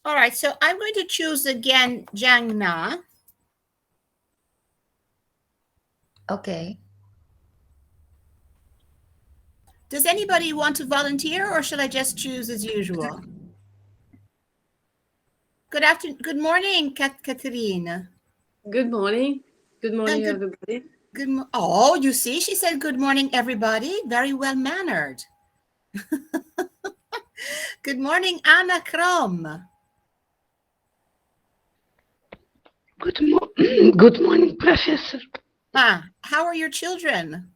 All right, so I'm going to choose again Jiang Na. Okay. Does anybody want to volunteer, or should I just choose as usual? Good afternoon. Good morning, Catherine. Good morning. Good And morning, everybody. oh, you see, she said good morning, everybody. Very well mannered. Good morning, Anna Krom. Good morning, Professor. How are your children?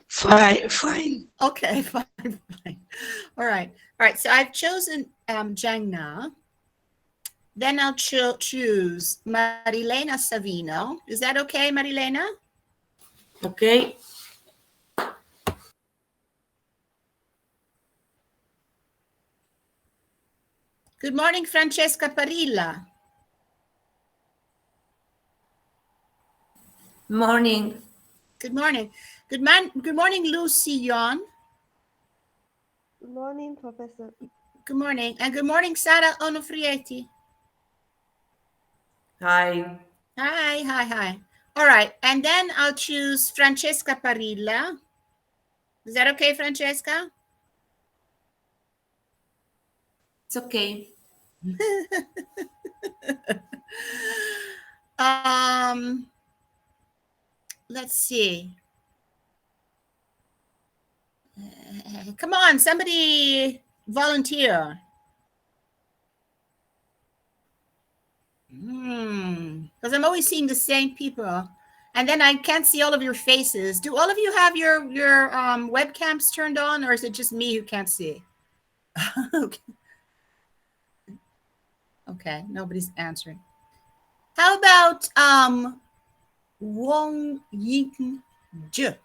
Fine. Okay, fine. All right. So I've chosen Jiang Na. Then I'll choose Marilena Savino. Is that okay, Marilena? Okay. Good morning, Francesca Parilla. Morning. Good morning. Good morning, Lucy Yon. Good morning, Professor. Good morning. And good morning, Sara Onofrieti. Hi. Hi. All right. And then I'll choose Francesca Parilla. Is that okay, Francesca? It's okay. Let's see. Come on, somebody volunteer. Because I'm always seeing the same people, and then I can't see all of your faces. Do all of you have your webcams turned on, or is it just me who can't see? Okay, nobody's answering. How about Wong Ying Zhe?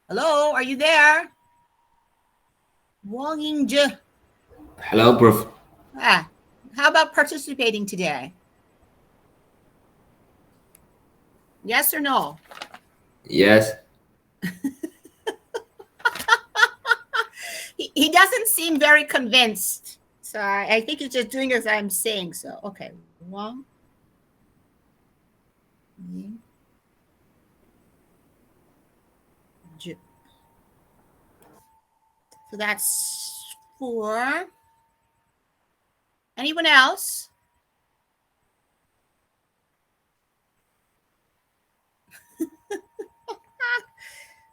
Hello, are you there? Wong Ying Zhe. Hello, Prof. How about participating today? Yes or no? Yes. He doesn't seem very convinced. So I think he's just doing as I'm saying. So, okay. One. So that's 4. Anyone else?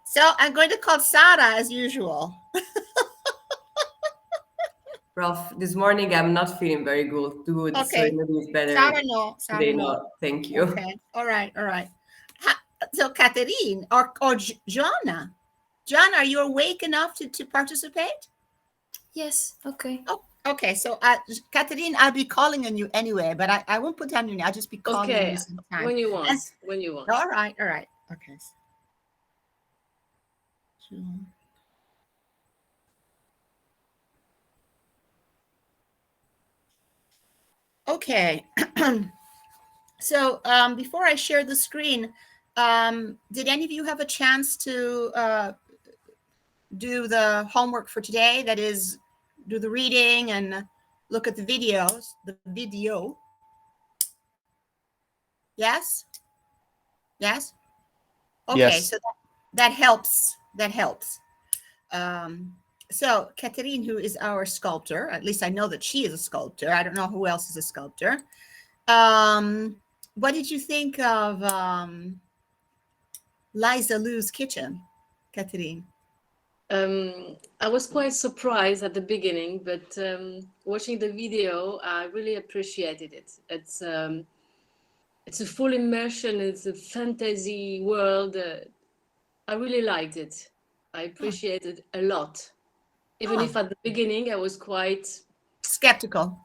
So I'm going to call Sara as usual. Prof, this morning I'm not feeling very good. Okay. So maybe it's better. Sara, no. Today, no. Thank you. Okay. All right. So Catherine or Joanna. John, are you awake enough to participate? Yes. Okay. Oh, okay. So, Catherine, I'll be calling on you anyway, but I won't put down your name. I'll just be calling on you sometime. When you want. When you want. All right. Okay. Okay. So before I share the screen, did any of you have a chance to do the homework for today? That is, do the reading and look at the videos, the video. Yes? Yes? Okay, Yes. so that helps. So Catherine, who is our sculptor, at least I know that she is a sculptor. I don't know who else is a sculptor. What did you think of Liza Lou's kitchen, Catherine? I was quite surprised at the beginning, but watching the video, I really appreciated it. It's a full immersion. It's a fantasy world. I really liked it. I appreciated it a lot. Even if at the beginning I was quite skeptical.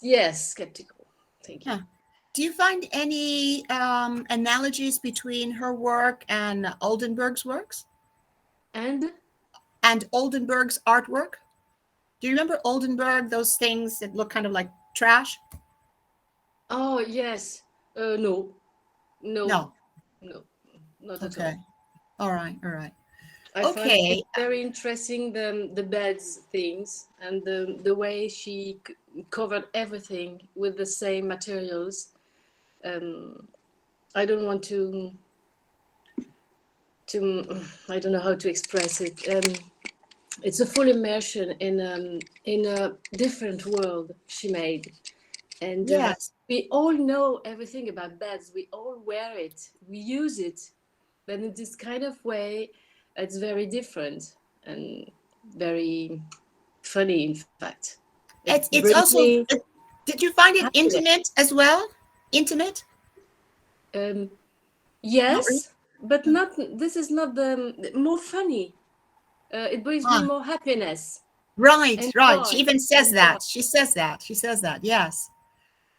Yes, skeptical. Thank you. Do you find any analogies between her work and Oldenburg's works? And Oldenburg's artwork? Do you remember Oldenburg, those things that look kind of like trash? Oh, yes. No. No. Not at all. All right. I find Okay. it very interesting, the beds things and the way she covered everything with the same materials. I don't want to I don't know how to express it. It's a full immersion in a different world she made, and Yes. we all know everything about beds. We all wear it. We use it, but in this kind of way, it's very different and very funny. In fact, it It's brings also, me did you find it happiness. intimate as well? Intimate? Not really? Yes, but not. This is not the more funny. It brings me Ah, more happiness right, and right. She joy even says and joy. that. She says that. She says that. Yes.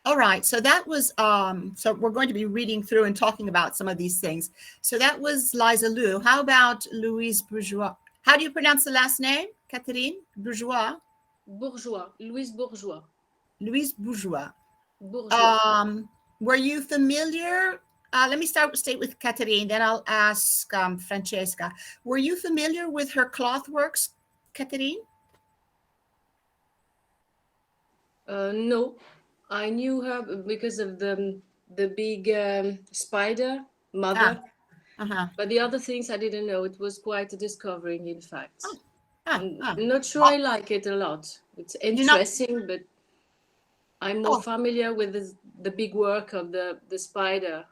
All right. So that was so we're going to be reading through and talking about some of these things. So that was Liza Lou. How about Louise Bourgeois? How do you pronounce the last name? Catherine Bourgeois? Bourgeois, Louise Bourgeois, Louise Bourgeois. Bourgeois. Were you familiar? Let me stay with Catherine, then I'll ask Francesca. Were you familiar with her cloth works, Catherine? No, I knew her because of the big spider mother. Uh-huh. But the other things I didn't know. It was quite a discovering, in fact. I'm Ah. not sure I like it a lot. It's You're not, interesting, but I'm more oh, familiar with the big work of the spider.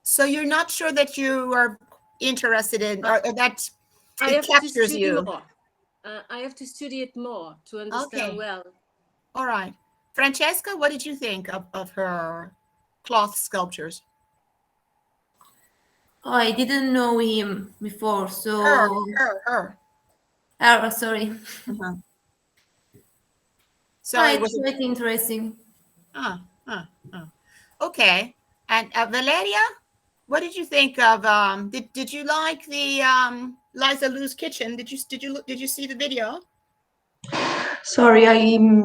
so you're not sure that you are interested in, I, or that I it have to captures study you. more. I have to study it more to understand Okay. well. All right. Francesca, what did you think of her cloth sculptures? Oh, I didn't know him before, Her, so her. oh, sorry. Uh-huh. So Oh, it it's was, quite interesting. uh, uh, uh. Okay. And Valeria, what did you think of, did you like the Liza Lou's kitchen? Did you see the video? Sorry, I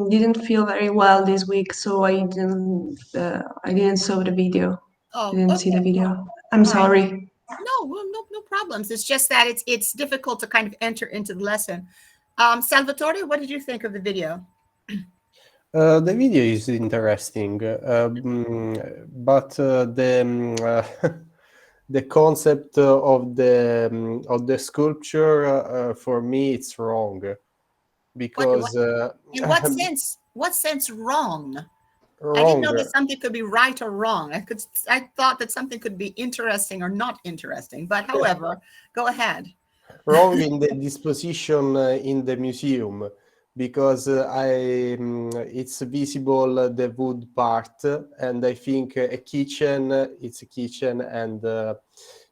didn't feel very well this week, so I didn't saw the video. Oh, Didn't see the okay. video. I'm All right. sorry. No, well, no problems. It's just that it's difficult to kind of enter into the lesson. Salvatore, what did you think of the video? The video is interesting, but the concept of the sculpture for me it's wrong because In what sense? What sense wrong? I didn't wrong know that something could be right or wrong. I thought that something could be interesting or not interesting. But however, go ahead. wrong in the disposition in the museum because it's visible the wood part, and I think a kitchen it's a kitchen, and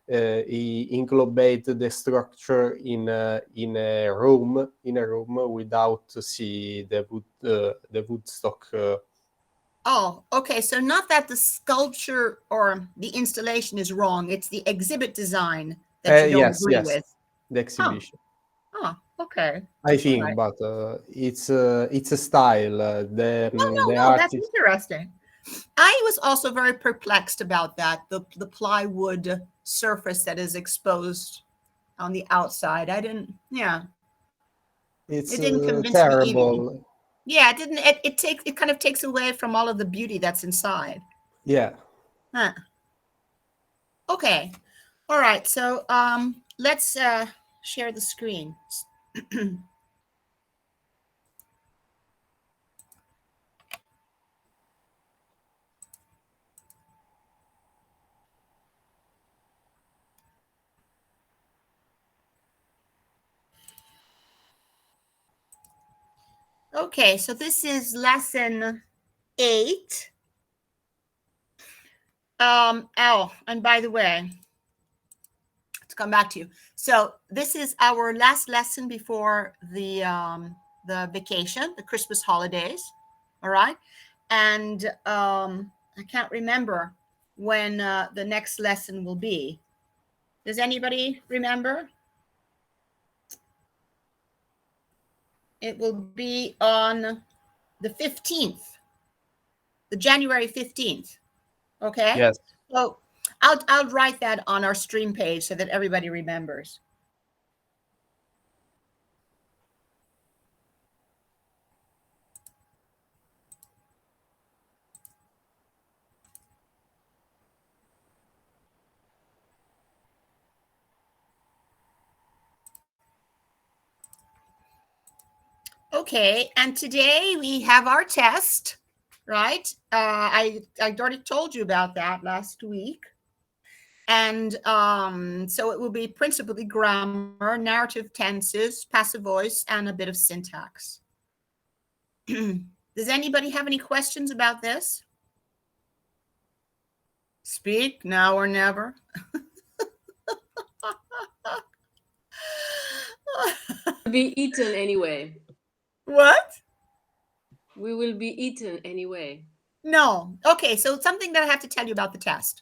he englobed the structure in a room without to see the wood stock. Oh, okay. So not that the sculpture or the installation is wrong. It's the exhibit design that you don't agree Yes, with. the exhibition. Oh, okay. I All think, right. but it's a style. The No, that's artist. interesting. I was also very perplexed about that, the plywood surface that is exposed on the outside. It's It didn't convince me either. terrible. Yeah, it didn't, it kind of takes away from all of the beauty that's inside. Yeah. Huh. Okay. All right. So let's share the screen. Okay, so this is lesson 8. Oh, and by the way, to come back to you. So this is our last lesson before the vacation, the Christmas holidays. All right. And I can't remember when the next lesson will be. Does anybody remember? It will be on the 15th, the January 15th. Okay. Yes. So I'll write that on our stream page so that everybody remembers. Okay, and today we have our test, right? I already told you about that last week. And so it will be principally grammar, narrative tenses, passive voice, and a bit of syntax. Does anybody have any questions about this? Speak now or never. Be eaten anyway. What? We will be eaten anyway. No. Okay, so something that I have to tell you about the test.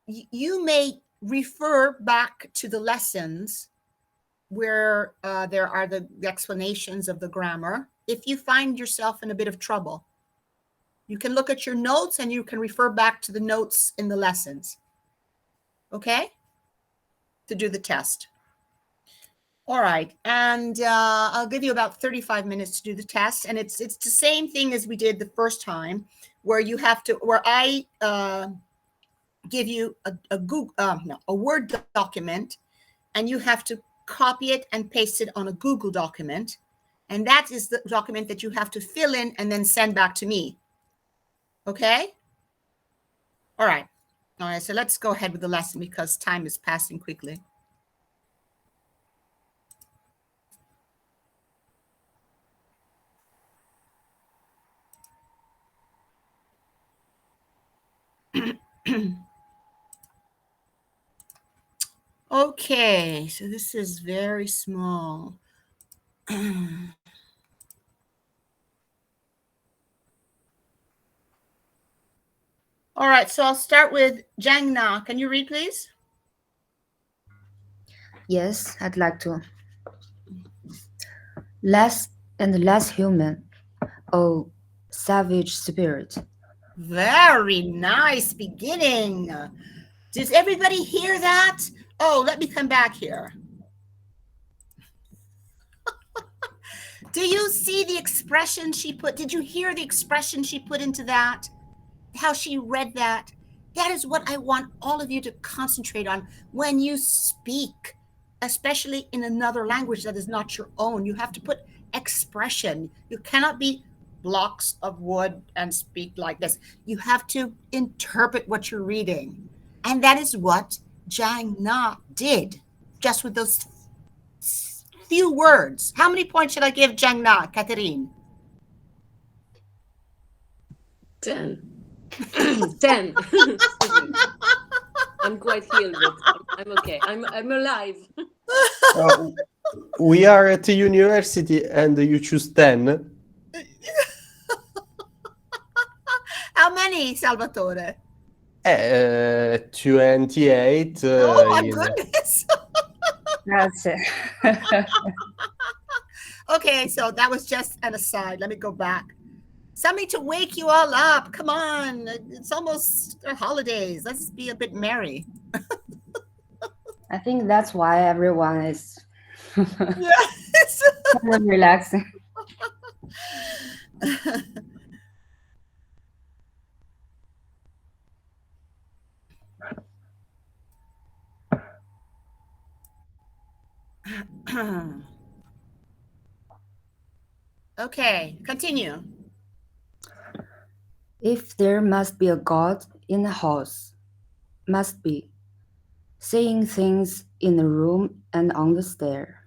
You may refer back to the lessons where there are the explanations of the grammar if you find yourself in a bit of trouble. You can look at your notes and you can refer back to the notes in the lessons. Okay? To do the test. All right, and I'll give you about 35 minutes to do the test, and it's the same thing as we did the first time, where you have to, where I give you a Word document, and you have to copy it and paste it on a Google document, and that is the document that you have to fill in and then send back to me. Okay? All right. All right, so let's go ahead with the lesson because time is passing quickly. Okay, so this is very small. All right, so I'll start with Jang Na. Can you read, please? Yes, I'd like to. Less and less human. Oh, savage spirit. Very nice beginning. Does everybody hear that? Oh, let me come back here. Do you see the expression she put? Did you hear the expression she put into that? How she read that? That is what I want all of you to concentrate on when you speak, especially in another language that is not your own. You have to put expression. You cannot be blocks of wood and speak like this. You have to interpret what you're reading. And that is what Jang Na did, just with those few words. How many points should I give Jang Na, Catherine? 10. 10. Excuse me. I'm quite healed, but I'm okay. I'm alive. We are at the university and you choose 10. How many, Salvatore? 28. Oh my goodness. That's it. Okay, so that was just an aside. Let me go back. Something to wake you all up. Come on. It's almost the holidays. Let's be a bit merry. I think that's why everyone is Yes. kind of relaxing. Okay, continue. If there must be a God in the house, must be, seeing things in the room and on the stair.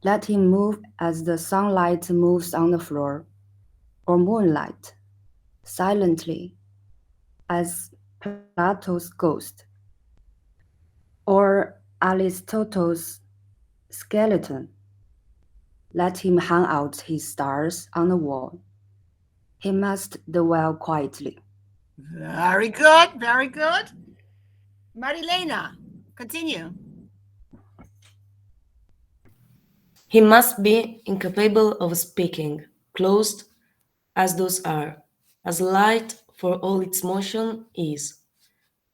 Let him move as the sunlight moves on the floor, or moonlight, silently, as Plato's ghost, or Aristotle's skeleton. Let him hang out his stars on the wall. He must dwell quietly. Very good. Very good. Marilena, continue. He must be incapable of speaking, closed as those are, as light for all its motion is,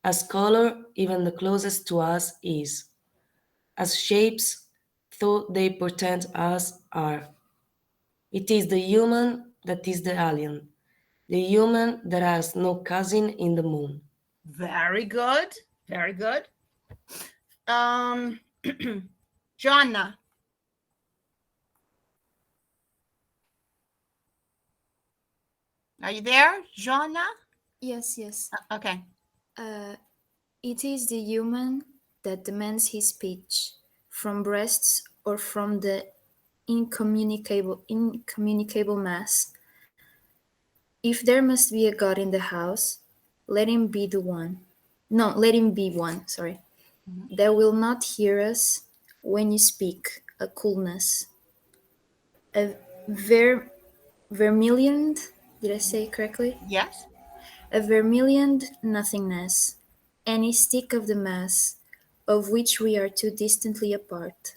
as color even the closest to us is, as shapes, though they portend us, are. It is the human that is the alien, the human that has no cousin in the moon. Very good. Very good. Joanna. Are you there, Joanna? Yes, yes. Okay. It is the human that demands his speech from breasts or from the incommunicable mass. If there must be a God in the house, let him be the one. No, let him be one, sorry. That will not hear us when you speak, a coolness. A vermilion, did I say it correctly? Yes. A vermilion nothingness, any stick of the mass, of which we are too distantly apart.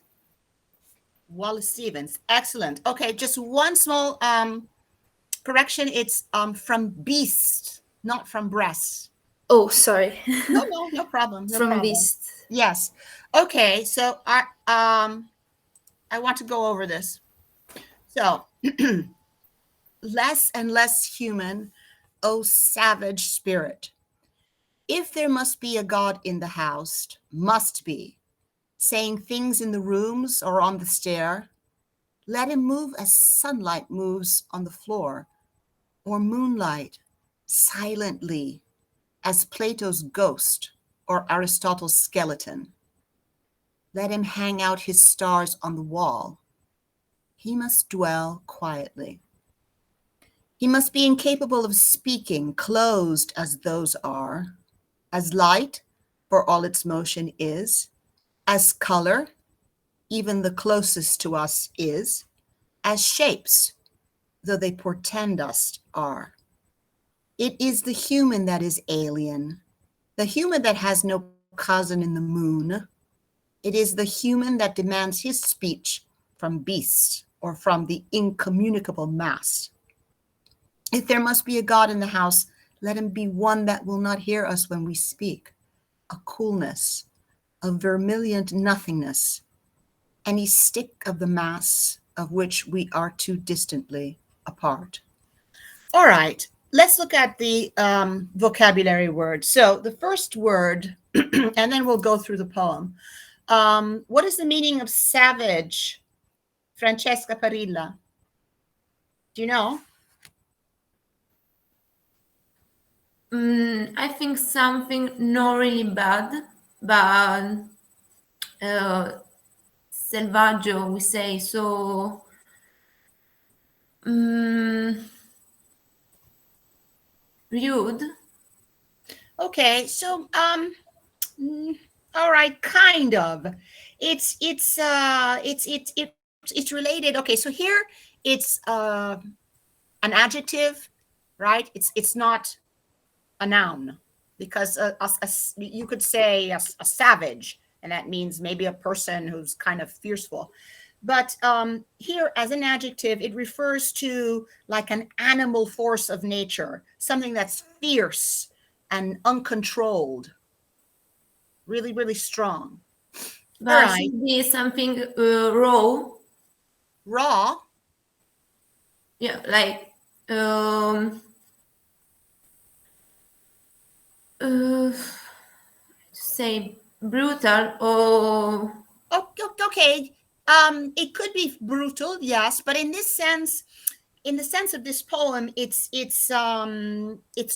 Wallace Stevens. Excellent. Okay, just one small correction. It's from beast, not from breast. Oh, sorry. No problem. No From problem. beast. Yes. Okay, so I want to go over this. So less and less human, oh savage spirit. If there must be a God in the house, must be, saying things in the rooms or on the stair, let him move as sunlight moves on the floor, or moonlight, silently, as Plato's ghost or Aristotle's skeleton. Let him hang out his stars on the wall. He must dwell quietly. He must be incapable of speaking, closed as those are, as light, for all its motion is, as color, even the closest to us is, as shapes, though they portend us are. It is the human that is alien, the human that has no cousin in the moon. It is the human that demands his speech from beasts or from the incommunicable mass. If there must be a God in the house, let him be one that will not hear us when we speak, a coolness, a vermilion nothingness, any stick of the mass of which we are too distantly apart. All right, let's look at the vocabulary words. So the first word, and then we'll go through the poem. What is the meaning of savage, Francesca Parilla? Do you know? I think something not really bad, but selvaggio, we say. So, rude. Okay, so all right, kind of. It's related. Okay, so here it's an adjective, right? It's not a noun, because you could say a savage, and that means maybe a person who's kind of fearful. But here, as an adjective, it refers to like an animal force of nature, something that's fierce and uncontrolled, really, really strong. But All right. should be something raw. Raw. Yeah, like say brutal or Okay. It could be brutal, yes, but in this sense, in the sense of this poem, it's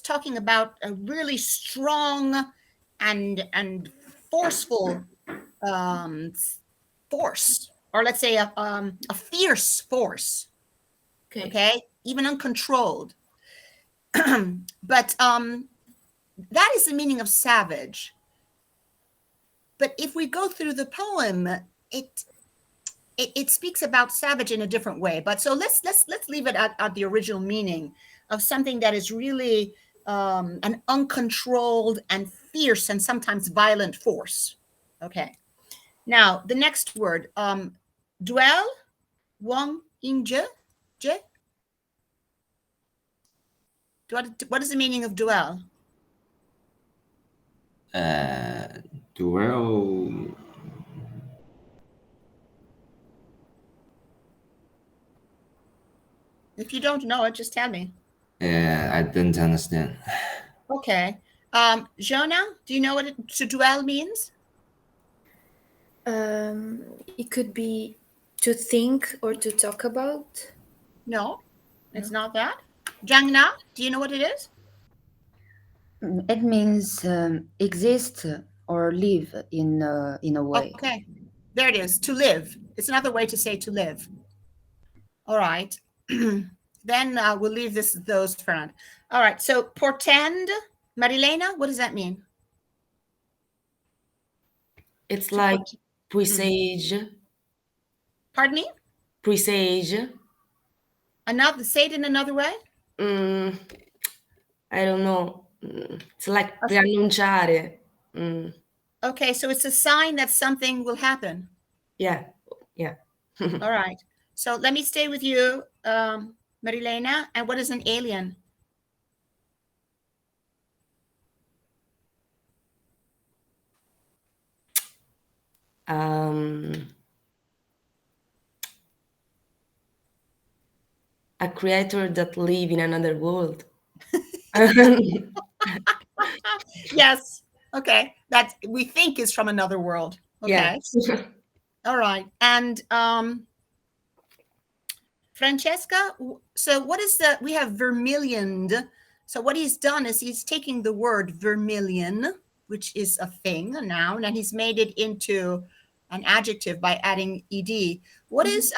talking about a really strong and forceful force, or let's say a fierce force. Okay, even uncontrolled. But that is the meaning of savage. But if we go through the poem, it speaks about savage in a different way. But so let's leave it at the original meaning of something that is really an uncontrolled and fierce and sometimes violent force. Okay. Now the next word, dwell, Wang Yingzhe, Je. What is the meaning of dwell? Dwell. If you don't know it, just tell me. I didn't understand. Okay. Jonah, do you know what to dwell means? It could be to think or to talk about. No, it's not that. Jangna, do you know what it is? It means exist or live in a way. Okay, there it is, to live. It's another way to say to live. All right. Then we'll leave those for now. All right, so portend, Marilena, what does that mean? It's like presage. Pardon me? Presage. Say it in another way. I don't know. It's like preannunciare. Okay, so it's a sign that something will happen. Yeah. All right. So let me stay with you, Marilena. And what is an alien? A creator that live in another world. Yes. Okay. That we think is from another world. Okay. Yeah. All right. And Francesca, so what is we have vermilioned. So what he's done is he's taking the word vermilion, which is a thing, a noun, and he's made it into an adjective by adding ed. What is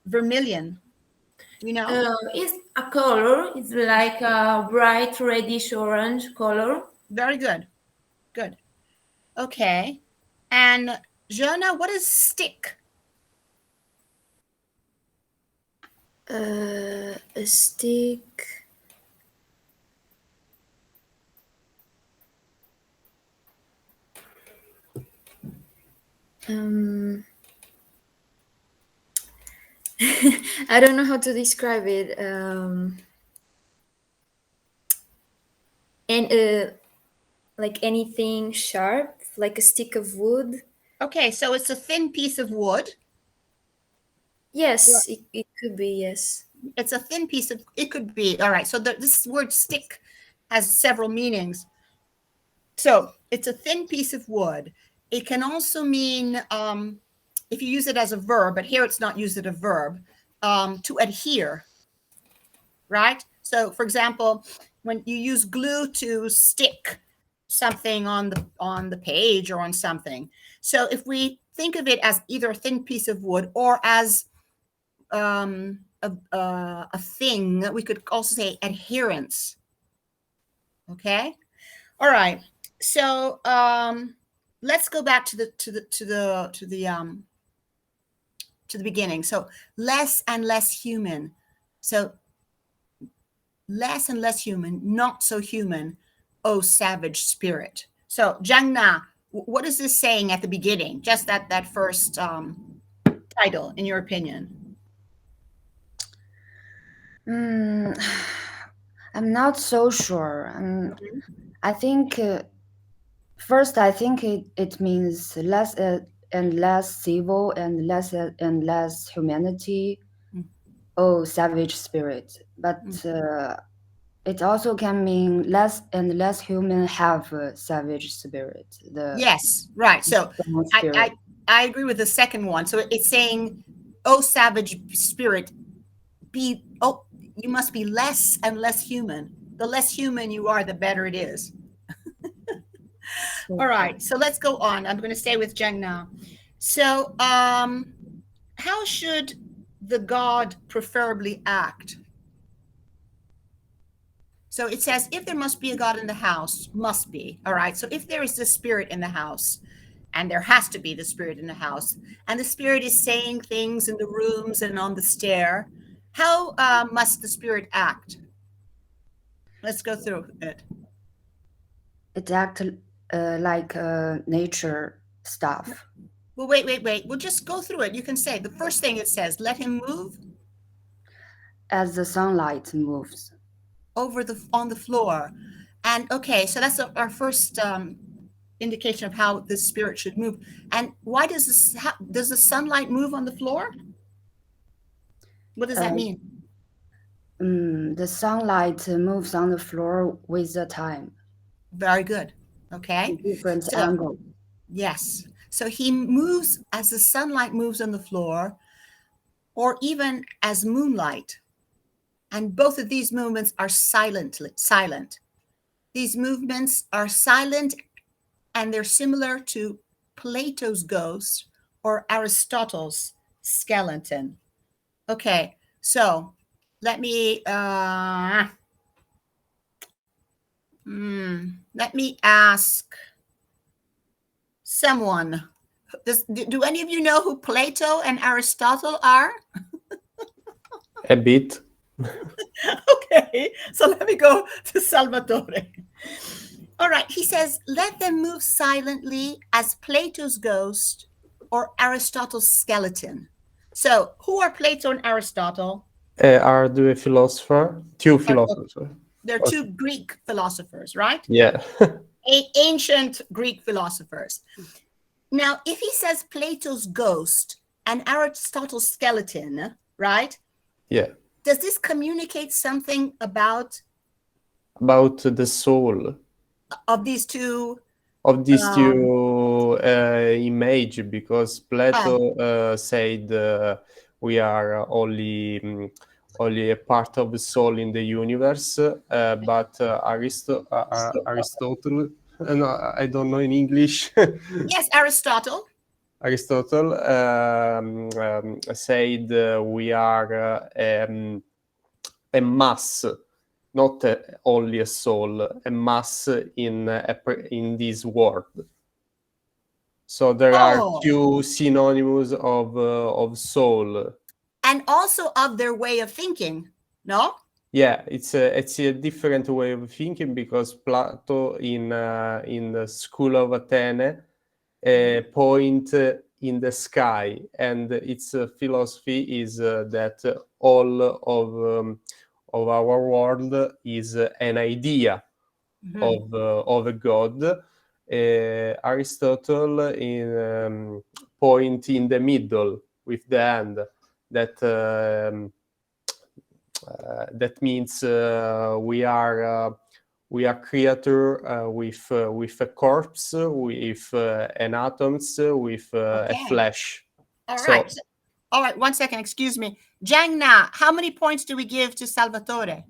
vermilion? Do you know? It's a color. It's like a bright reddish orange color. Very good. Good. Okay. And Jonah, what is stick? A stick. I don't know how to describe it. And like anything sharp, like a stick of wood. Okay, so it's a thin piece of wood. Yes, it could be, yes. It's a thin piece of, it could be, all right. So this word stick has several meanings. So it's a thin piece of wood. It can also mean, if you use it as a verb, but here it's not used as a verb, to adhere, right? So for example, when you use glue to stick something on the page or on something. So if we think of it as either a thin piece of wood or as a thing, we could also say adherence. Okay. All right. So let's go back to the beginning. So less and less human. So less and less human, not so human, oh savage spirit. So Jangna, what is this saying at the beginning? Just that first title, in your opinion? I'm not so sure. I think first, I think it means less and less civil and less humanity. Oh, savage spirit. But it also can mean less and less human have a savage spirit. Yes, right. So I agree with the second one. So it's saying, oh, savage spirit, you must be less and less human. The less human you are, the better it is. All right, so let's go on. I'm going to stay with Zheng now. So how should the god preferably act? So it says, if there must be a god in the house, must be. All right, so if there is the spirit in the house, and there has to be the spirit in the house, and the spirit is saying things in the rooms and on the stair, how must the spirit act? Let's go through it. It acts like nature stuff. Well, wait. We'll just go through it. You can say the first thing it says, let him move. As the sunlight moves. On the floor. And okay, so that's our first indication of how the spirit should move. And why does the sunlight move on the floor? What does that mean? The sunlight moves on the floor with the time. Very good. Okay. Different angle. Yes. So he moves as the sunlight moves on the floor, or even as moonlight. And both of these movements are silent. These movements are silent, and they're similar to Plato's ghost or Aristotle's skeleton. Okay, so let me ask someone. Do any of you know who Plato and Aristotle are? A bit. Okay, so let me go to Salvatore. All right, he says, let them move silently as Plato's ghost or Aristotle's skeleton. So who are Plato and Aristotle? Are the philosopher? Two philosophers. They're two Greek philosophers, right? Yeah. Ancient Greek philosophers. Now, if he says Plato's ghost and Aristotle's skeleton, right? Yeah. Does this communicate something about the soul of these two? Of these two image, because Plato said we are only a part of the soul in the universe, but Aristotle, no, I don't know in English. Yes, Aristotle. Aristotle said we are a mass, not only a soul, a mass in this world. So there are two synonyms of soul, and also of their way of thinking. No. Yeah, it's a different way of thinking, because Plato in the school of Athens point in the sky, and its philosophy is that all of our world is an idea of a god. Aristotle in point in the middle with the hand, that that means we are creature with a corpse, with an atoms, with a flesh. All right. All right, 1 second, excuse me. Jang Na, how many points do we give to Salvatore?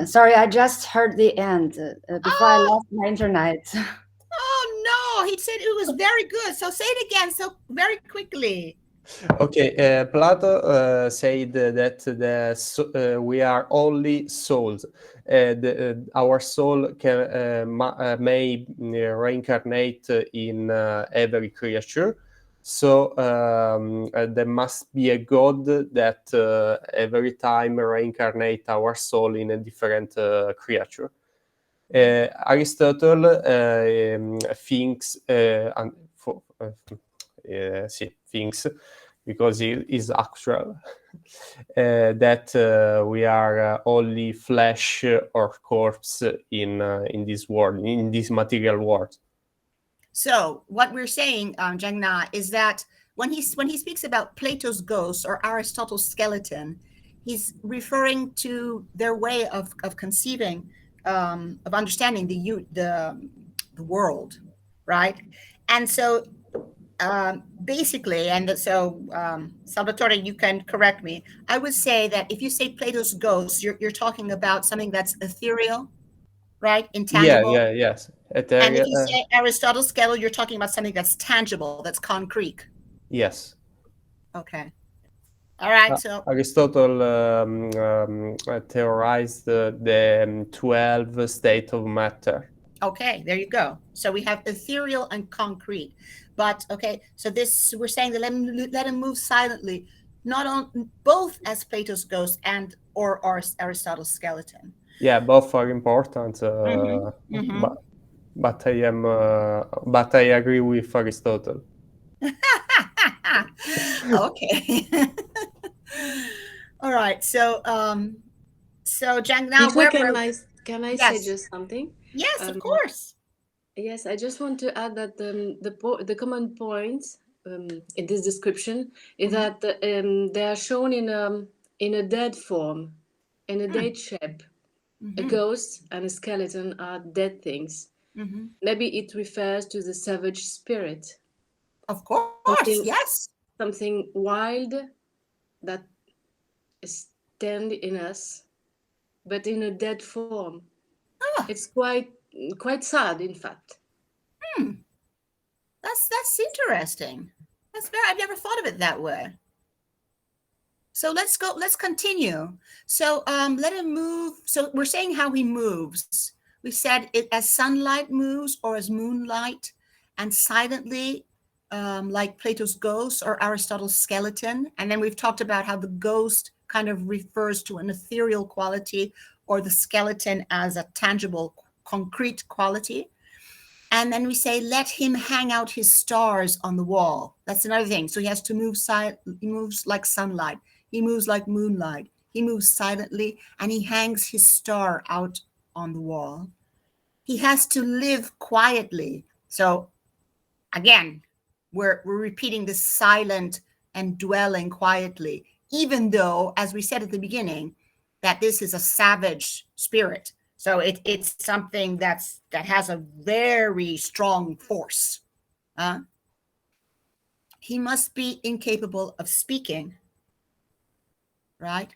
Sorry, I just heard the end before I lost my internet. Oh no, he said it was very good. So say it again, so very quickly. Okay, Plato said that we are only souls. Our soul may reincarnate in every creature. So there must be a god that every time reincarnate our soul in a different creature. Aristotle thinks, thinks, because he is actual, that we are only flesh or corpse in this world, in this material world. So what we're saying, Jang Na, is that when he speaks about Plato's ghost or Aristotle's skeleton, he's referring to their way of conceiving, of understanding the world, right? And so basically, and so Salvatore, you can correct me. I would say that if you say Plato's ghost, you're talking about something that's ethereal, right? Intangible. Yes. And if you say Aristotle's skeleton, you're talking about something that's tangible, that's concrete. Yes. Okay. All right. So Aristotle theorized the 12 state of matter. Okay, there you go. So we have ethereal and concrete. But okay, so this we're saying that let him move silently, not on both as Plato's ghost and or Aristotle's skeleton. Yeah, both are important. But I agree with Aristotle. Okay. All right. So Jang, now where can I say just something? Yes, of course. Yes, I just want to add that the common point in this description is that they are shown in a dead form, in a dead shape. A ghost and a skeleton are dead things. Maybe it refers to the savage spirit. Of course, yes. Something wild that is stand in us, but in a dead form. Ah. It's quite sad, in fact. That's interesting. I've never thought of it that way. So let's continue. So let him move. So we're saying how he moves. We said it as sunlight moves or as moonlight, and silently, like Plato's ghost or Aristotle's skeleton. And then we've talked about how the ghost kind of refers to an ethereal quality, or the skeleton as a tangible, concrete quality. And then we say, let him hang out his stars on the wall. That's another thing. So he has to move he moves like sunlight. He moves like moonlight. He moves silently, and he hangs his star out on the wall. He has to live quietly. So again, we're repeating this silent and dwelling quietly, even though, as we said at the beginning, that this is a savage spirit. So it's something that has a very strong force. He must be incapable of speaking, right?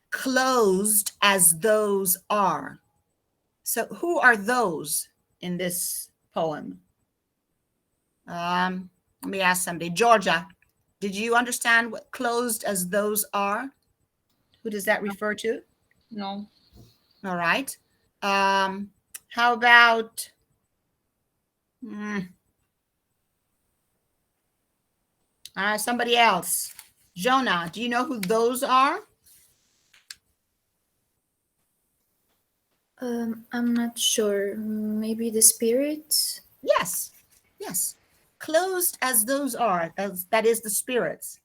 Closed as those are. So who are those in this poem? Let me ask somebody. Georgia, did you understand what closed as those are? Who does that refer to? No. All right. How about somebody else? Jonah, do you know who those are? I'm not sure. Maybe the spirits? Yes. Yes. Closed as those are, that is the spirits.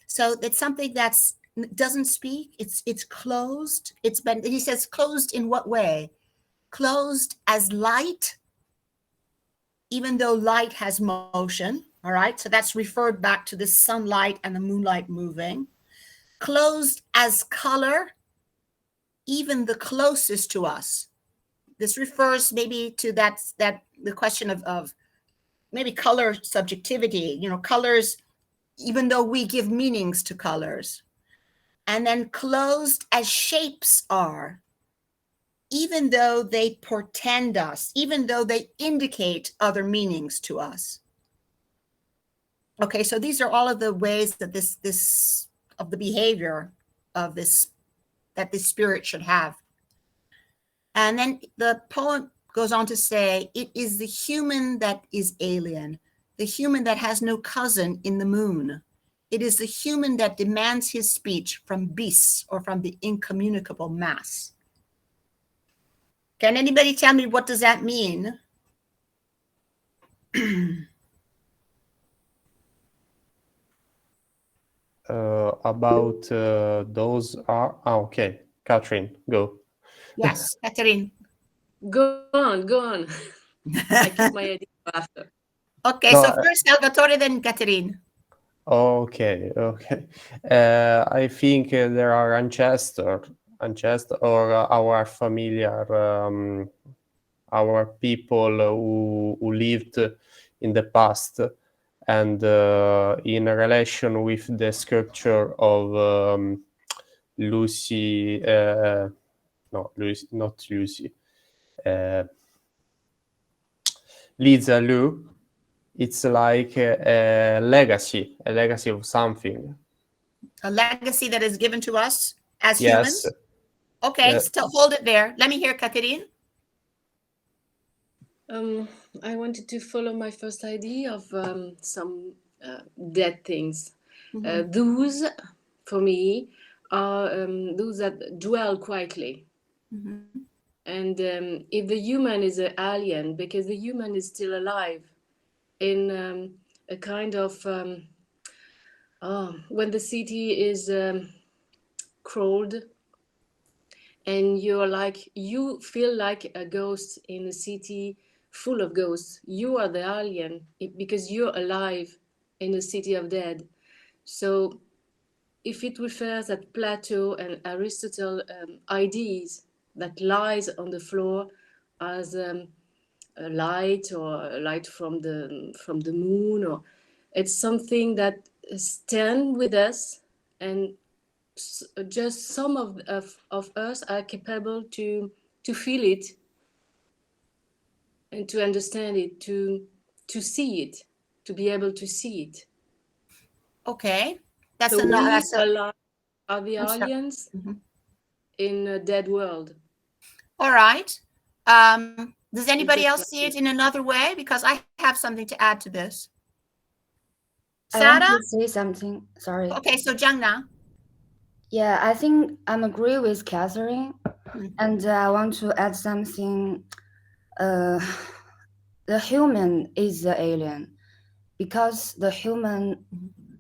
So it's something that's doesn't speak. It's closed. It's been, he says, closed in what way? Closed as light, even though light has motion. All right. So that's referred back to the sunlight and the moonlight moving. Closed as color, even the closest to us. This refers maybe to that the question of maybe color subjectivity, colors, even though we give meanings to colors. And then closed as shapes are, even though they portend us, even though they indicate other meanings to us. Okay, so these are all of the ways that this of the behavior of this, that this spirit should have. And then the poem goes on to say, it is the human that is alien, the human that has no cousin in the moon. It is the human that demands his speech from beasts or from the incommunicable mass. Can anybody tell me what does that mean? About those are okay. Catherine, go. Yes, Catherine. Go on. I keep my idea after. Okay, No, so first Salvatore, then Catherine. Okay. I think there are ancestors or our familiar, our people who lived in the past, and in relation with the sculpture of Lucy, not Lucy, Lisa Lu. It's like a legacy of something. A legacy that is given to us as Yes. humans? Okay, so hold it there. Let me hear Catherine. I wanted to follow my first idea of some dead things. Those, for me, are those that dwell quietly. And if the human is an alien, because the human is still alive in a kind of, when the city is crawled, and you feel like a ghost in a city full of ghosts. You are the alien because you're alive in a city of dead. So if it refers at Plato and Aristotle ideas that lies on the floor as a light, or a light from the moon, or it's something that stands with us and just some of us are capable to feel it and to understand it, to see it, to be able to see it. Okay, that's So enough. we That's a, are the I'm sorry. aliens Mhm. in a dead world. All right. Does anybody just else like see it it. in another way? Because I have something to add to this. I want Sarah? to say something. Sorry. Okay, so Jiangna. Yeah, I think I'm agree with Catherine, Mm. and I want to add something. The human is the alien because the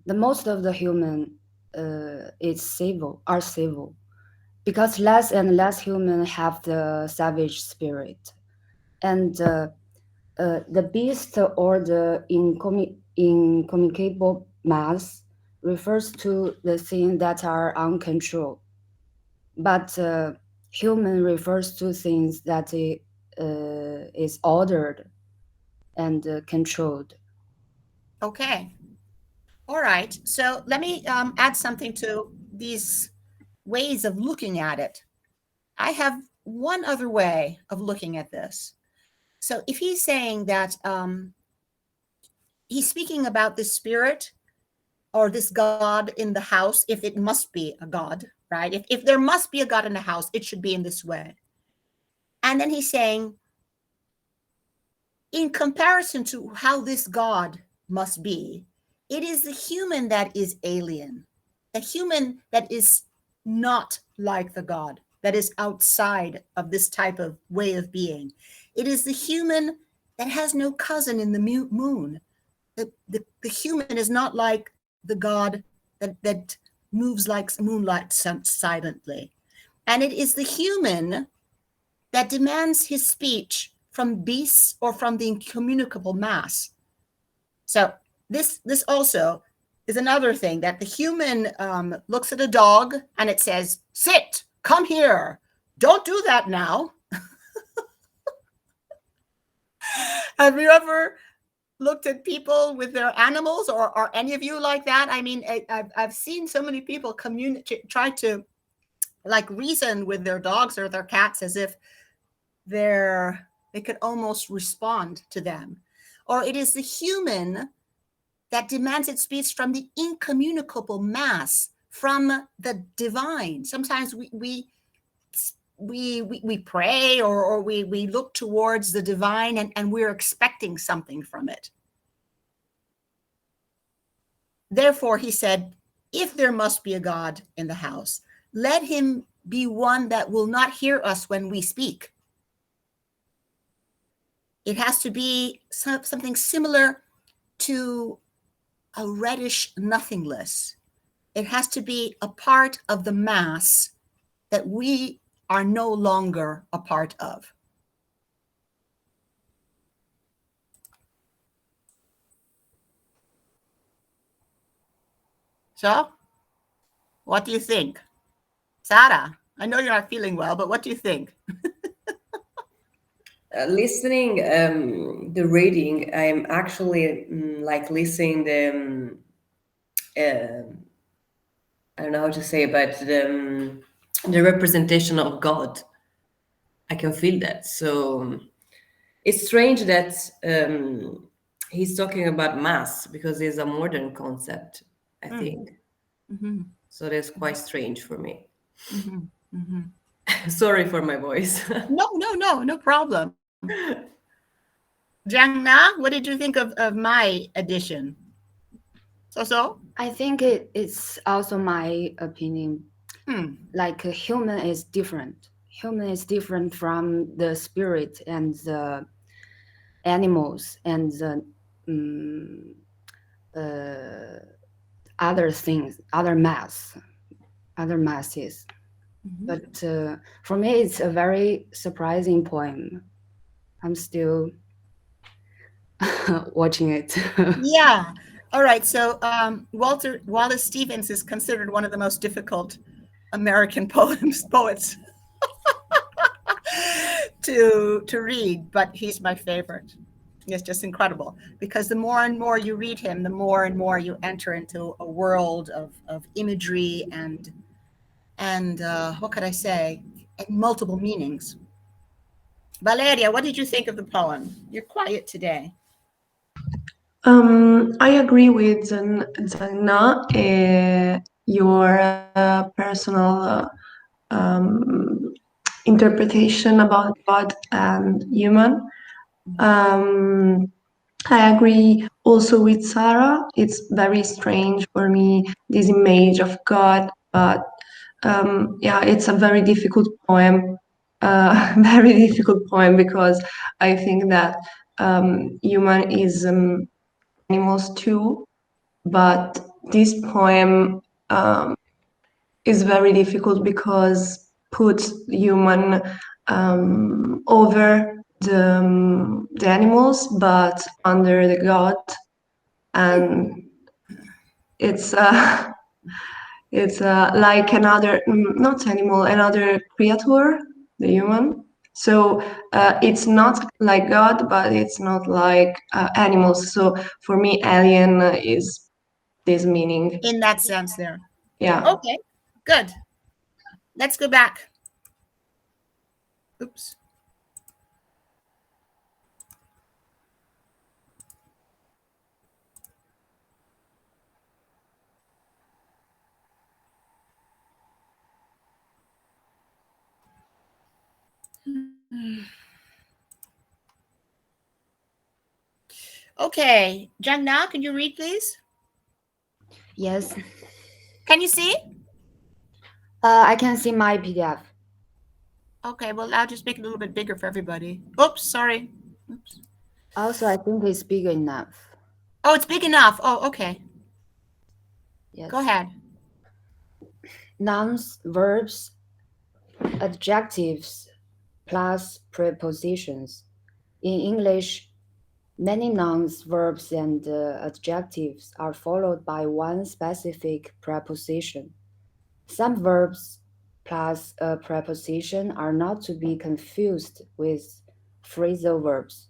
most of the human is are civil, because less and less human have the savage spirit, and the beast or the incommunicable mass refers to the things that are uncontrolled, but human refers to things that is ordered and controlled. Okay. All right. So let me add something to these ways of looking at it. I have one other way of looking at this. So if he's saying that he's speaking about this spirit or this God in the house, if it must be a God, right? If there must be a God in the house, it should be in this way. And then he's saying, in comparison to how this God must be, it is the human that is alien, the human that is not like the God, that is outside of this type of way of being. It is the human that has no cousin in the moon. The human is not like the God that moves like moonlight silently. And it is the human that demands his speech from beasts or from the incommunicable mass. So this also is another thing, that the human looks at a dog and it says, sit, come here, don't do that now. Have you ever looked at people with their animals, or are any of you like that? I mean, I've seen so many people try to like reason with their dogs or their cats as if they could almost respond to them. Or it is the human that demands its speech from the incommunicable mass, from the divine. Sometimes we pray, or we look towards the divine, and we're expecting something from it. Therefore, he said, if there must be a God in the house, let him be one that will not hear us when we speak. It has to be something similar to a reddish nothingness. It has to be a part of the mass that we are no longer a part of. So, what do you think? Sarah, I know you're not feeling well, but what do you think? Listening the reading, I'm actually like listening I don't know how to say, but the representation of God. I can feel that. So it's strange that he's talking about mass, because it's a modern concept, I think. Mm-hmm. So that's quite strange for me. Mm-hmm. Mm-hmm. Sorry for my voice. No problem. Jiangna, what did you think of my addition? So? I think it's also my opinion. Like a human is different. Human is different from the spirit and the animals and the other things, other masses. Mm-hmm. But for me, it's a very surprising poem. I'm still watching it. Yeah. All right. So Wallace Stevens is considered one of the most difficult American poets to read, but he's my favorite. It's just incredible, because the more and more you read him, the more and more you enter into a world of imagery and and what could I say, and multiple meanings. Valeria, what did you think of the poem? You're quiet today. I agree with Zanna. Your personal interpretation about God and human. I agree also with Sarah. It's very strange for me, this image of God, but yeah, it's a very difficult poem. Very difficult poem because I think that human is animals too, but this poem is very difficult because puts human over the animals, but under the God, and it's it's like another not animal, another creature, the human. So it's not like God, but it's not like animals. So for me, alien is this meaning. In that sense there. Yeah. Okay, good. Let's go back. Oops. Okay, Jangna, can you read, please? Yes. Can you see? I can see my PDF. Okay, well, I'll just make it a little bit bigger for everybody. Oops, sorry. Oops. Also, I think it's big enough. Oh, it's big enough. Oh, okay. Yes. Go ahead. Nouns, verbs, adjectives, plus prepositions. In English, many nouns, verbs, and adjectives are followed by one specific preposition. Some verbs plus a preposition are not to be confused with phrasal verbs.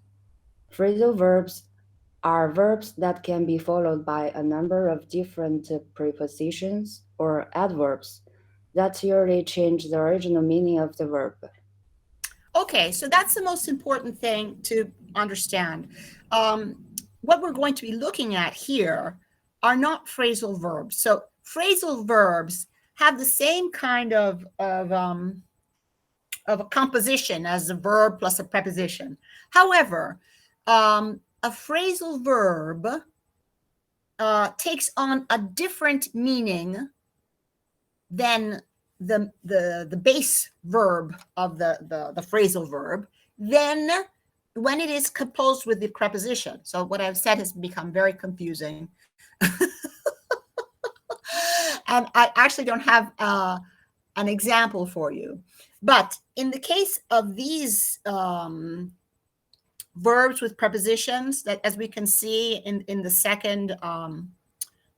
Phrasal verbs are verbs that can be followed by a number of different prepositions or adverbs that usually change the original meaning of the verb. Okay, so that's the most important thing to understand. What we're going to be looking at here are not phrasal verbs. So phrasal verbs have the same kind of a composition as a verb plus a preposition. However, a phrasal verb takes on a different meaning than the base verb of the phrasal verb, then when it is composed with the preposition. So what I've said has become very confusing. And I actually don't have an example for you. But in the case of these verbs with prepositions, that as we can see in the second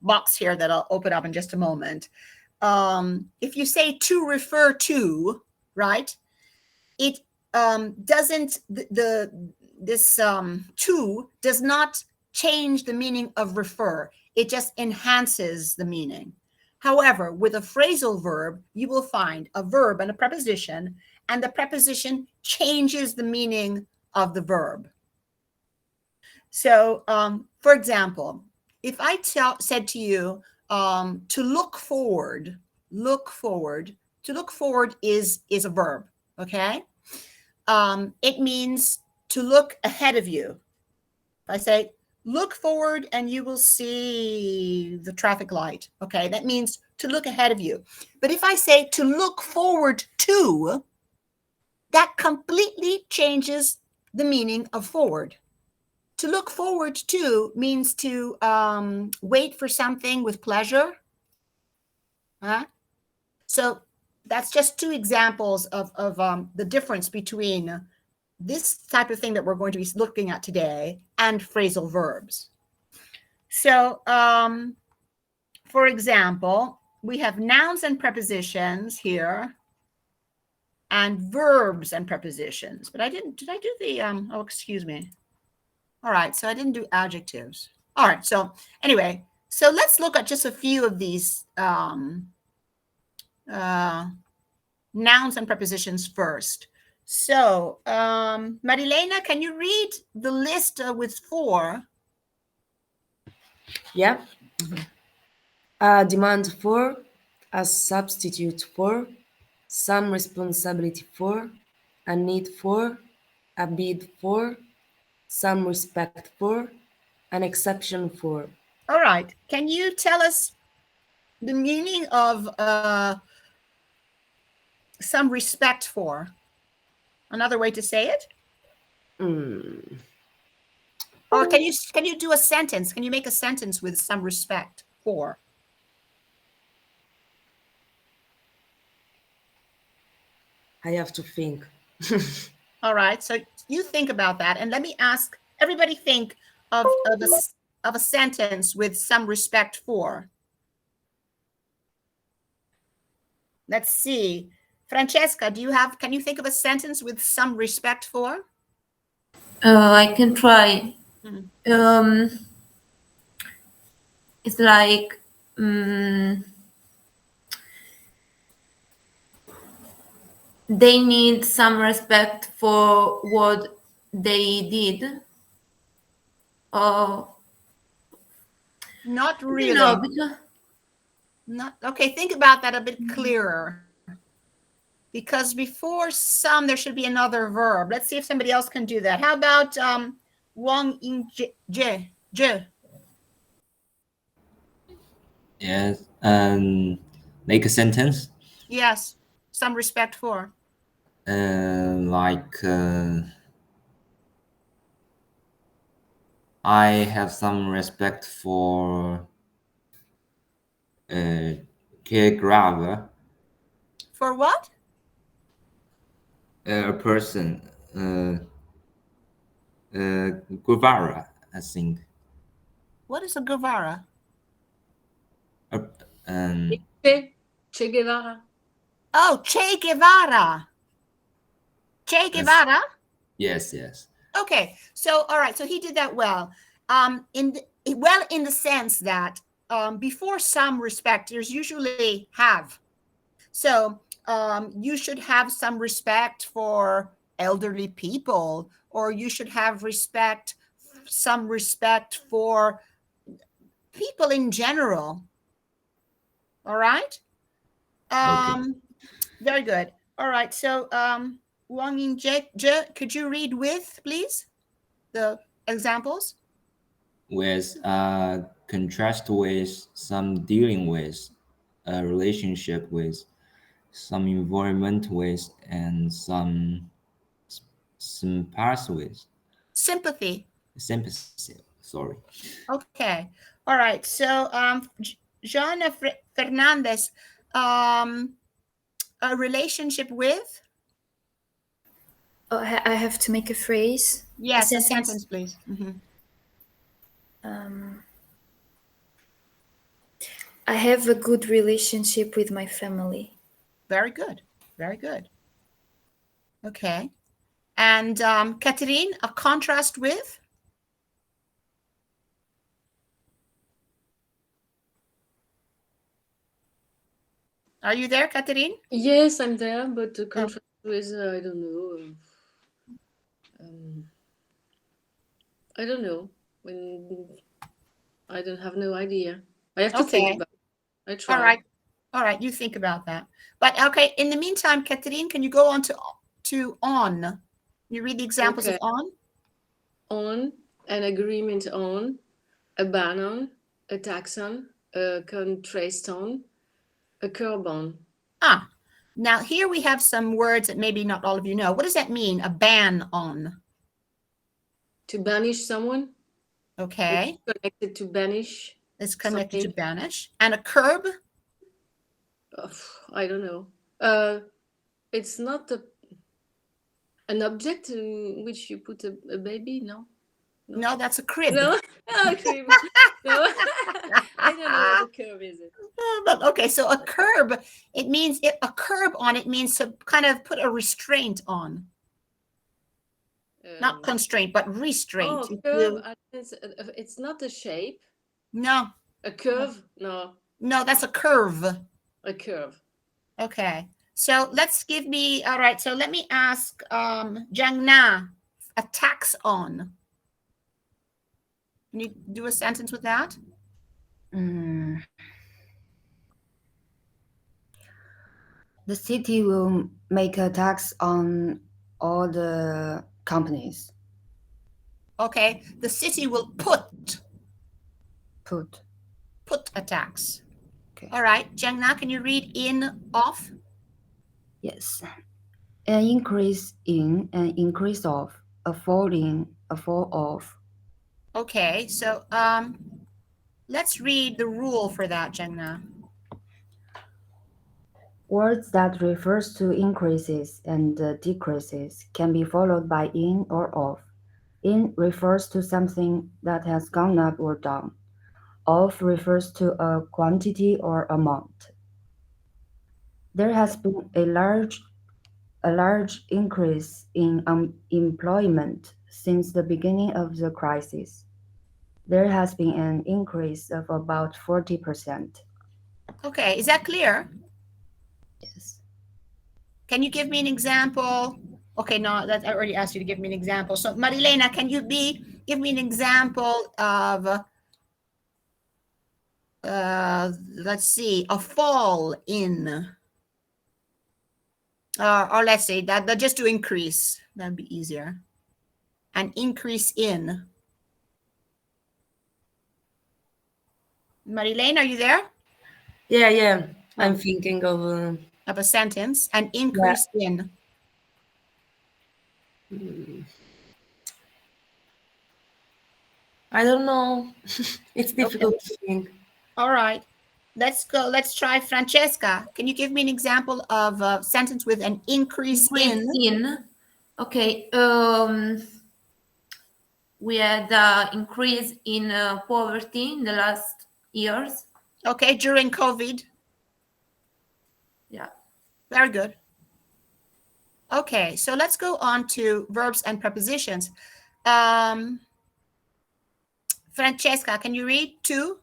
box here that I'll open up in just a moment, if you say to refer to, right, it doesn't, this to does not change the meaning of refer. It just enhances the meaning. However, with a phrasal verb, you will find a verb and a preposition, and the preposition changes the meaning of the verb. So, for example, if I said to you, to look forward, to look forward is a verb, okay? It means to look ahead of you. If I say, look forward and you will see the traffic light, okay? That means to look ahead of you. But if I say to look forward to, that completely changes the meaning of forward. To look forward to means to wait for something with pleasure. So that's just two examples of the difference between this type of thing that we're going to be looking at today and phrasal verbs. So, for example, we have nouns and prepositions here and verbs and prepositions, but did I do the, oh, excuse me. All right, so I didn't do adjectives. All right, so anyway, so let's look at just a few of these nouns and prepositions first. So, Marilena, can you read the list with 4? Yeah. Demand for, a substitute for, some responsibility for, a need for, a bid for, some respect for, an exception for. All right. Can you tell us the meaning of some respect for? Another way to say it? Or can you do a sentence? Can you make a sentence with some respect for? I have to think. All right. So you think about that, and let me ask everybody think of a sentence with some respect for. Let's see. Francesca, can you think of a sentence with some respect for? I can try. Mm. It's like they need some respect for what they did. Or Not really. no, because Not okay. Think about that a bit clearer. Because before some, there should be another verb. Let's see if somebody else can do that. How about Wang in je? Yes, and make a sentence. Yes, some respect for. Like I have some respect for caregiver. For what? A person. Guevara, I think. What is a Guevara? Che Guevara. Oh, Che Guevara. Che Guevara? Yes, yes. Okay, so all right, so he did that well. In the sense that before some respect, there's usually have. So you should have some respect for elderly people, or you should have some respect for people in general. All right. Okay. Very good. All right. So Wang Yin could you read with, please, the examples? With contrast with, some dealing with, a relationship with, some environment with, and some sympathy with. Sympathy. Sympathy. Sorry. Okay. All right. So Jean Fernandez, a relationship with? Oh, I have to make a phrase. Yes, a sentence, please. I have a good relationship with my family. Very good. Very good. Okay. And Catherine, a contrast with? Are you there, Catherine? Yes, I'm there, but the contrast with, I don't know. I don't know. When I don't have no idea. I have to think about it. I try. All right. All right. You think about that. But okay. In the meantime, Catherine, can you go on to on? You read the examples of on? On, an agreement on, a ban on, a tax on, a contrast on, a curb on. Ah, now here we have some words that maybe not all of you know. What does that mean? A ban on? To banish someone. Okay. It's connected to banish. It's connected to banish. And a curb? I don't know. It's not an object in which you put a baby, no? No, that's a crib. No, a crib. No, I don't know what a curb is. But okay, so a curb, it means a curb on it means to kind of put a restraint on. Not constraint, but restraint. Oh, curve. It's not a shape. No. A curve? No. No, that's a curve. A curve. Okay. So all right. So let me ask Jangna, a tax on. Can you do a sentence with that? The city will make a tax on all the companies. Okay. The city will put Put. a tax. Okay. All right. Jangna, can you read in off? Yes. An increase in, an increase of, a fall in, a fall off. Okay. So let's read the rule for that, Jangna. Words that refers to increases and decreases can be followed by in or off. In refers to something that has gone up or down. Off refers to a quantity or amount. There has been a large increase in employment since the beginning of the crisis. There has been an increase of about 40%. Okay. Is that clear? Yes. Can you give me an example? Okay, no, I already asked you to give me an example. So Marilena, can you give me an example of, let's see, a fall in, or let's say that just to increase, that'd be easier. An increase in. Marilena, are you there? Yeah. I'm thinking of a sentence, an increase in. I don't know. It's difficult to think. All right. Let's go. Let's try Francesca. Can you give me an example of a sentence with an increase in? Okay. We had increase in poverty in the last years. Okay, during COVID. Yeah. Very good. Okay, so let's go on to verbs and prepositions. Francesca, can you read to?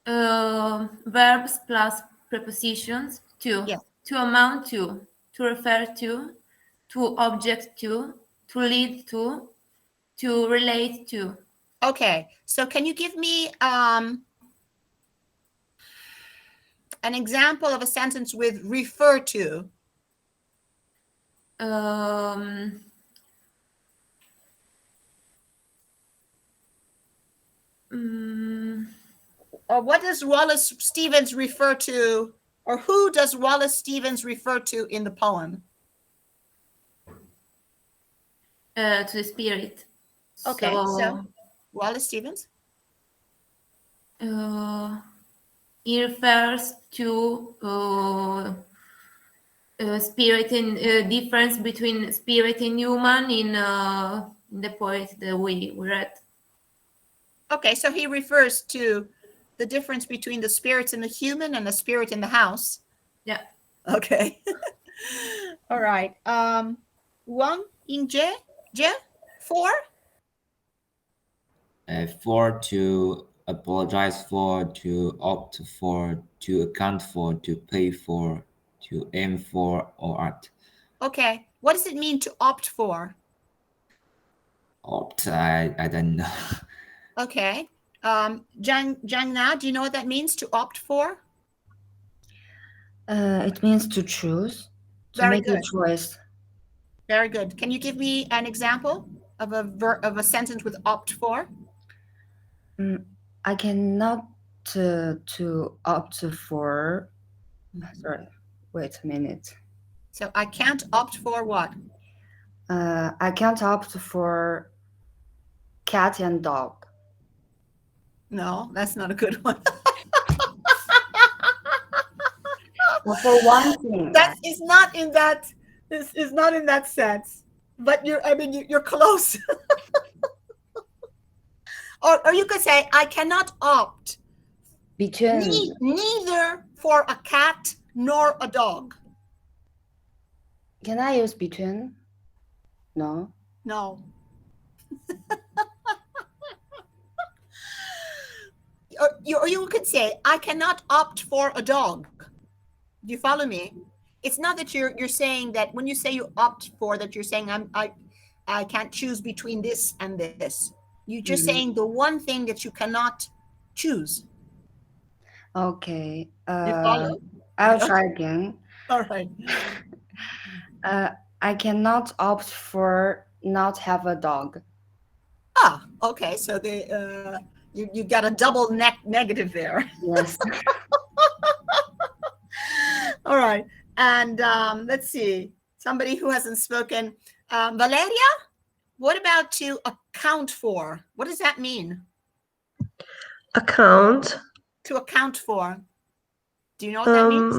Verbs plus prepositions. To. Yes. To amount to refer to object to lead to relate to. Okay, so can you give me an example of a sentence with refer to? Or what does Wallace Stevens refer to, or who does Wallace Stevens refer to in the poem? To the spirit. Okay, so Wallace Stevens? It refers to spirit and difference between spirit and human in the poet that we read. Okay, so he refers to the difference between the spirits in the human and the spirit in the house. Yeah. Okay. All right. Wang Yingje, for? For, to apologize for, to opt for, to account for, to pay for, to aim for, or art. Okay. What does it mean to opt for? Opt, I don't know. Okay. Zhang Na, do you know what that means, to opt for? It means to choose, to Very make good. a choice. Very good. Can you give me an example of a sentence with opt for? I cannot to opt for. Sorry, wait a minute. So I can't opt for what? I can't opt for cat and dog. No, that's not a good one. Well, for one thing, That is not in that. This is not in that sense. But you're close. or you could say, I cannot opt between neither for a cat nor a dog. Can I use between? No. No. Or you could say, I cannot opt for a dog. Do you follow me? It's not that you're saying that when you say you opt for that, you're saying I can't choose between this and this. You're just saying the one thing that you cannot choose. Okay. You follow? I'll try again. All right. I cannot opt for not have a dog. Ah, okay. So you got a double negative there. Yes. All right. And let's see. Somebody who hasn't spoken. Valeria, what about to account for? What does that mean? Account. To account for. Do you know what that means?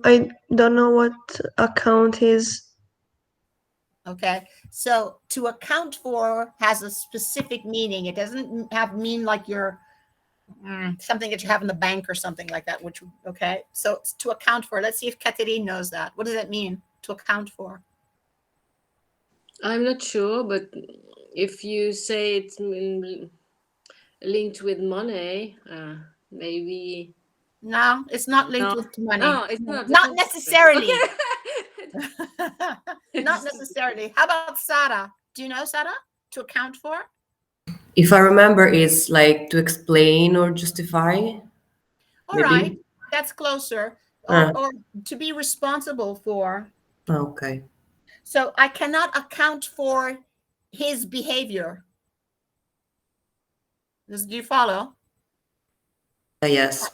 I don't know what account is. Okay. So to account for has a specific meaning. It doesn't mean like you're something that you have in the bank or something like that, which, okay. So it's to account for. Let's see if Catherine knows that. What does that mean, to account for? I'm not sure, but if you say it's linked with money, maybe. No, it's not linked with money. No, it's not. Not necessarily. Okay. Not necessarily. How about Sarah? Do you know, Sarah? To account for? If I remember, it's like to explain or justify. All Maybe. right. That's closer. Or to be responsible for. Okay. So I cannot account for his behavior. Do you follow? Yes.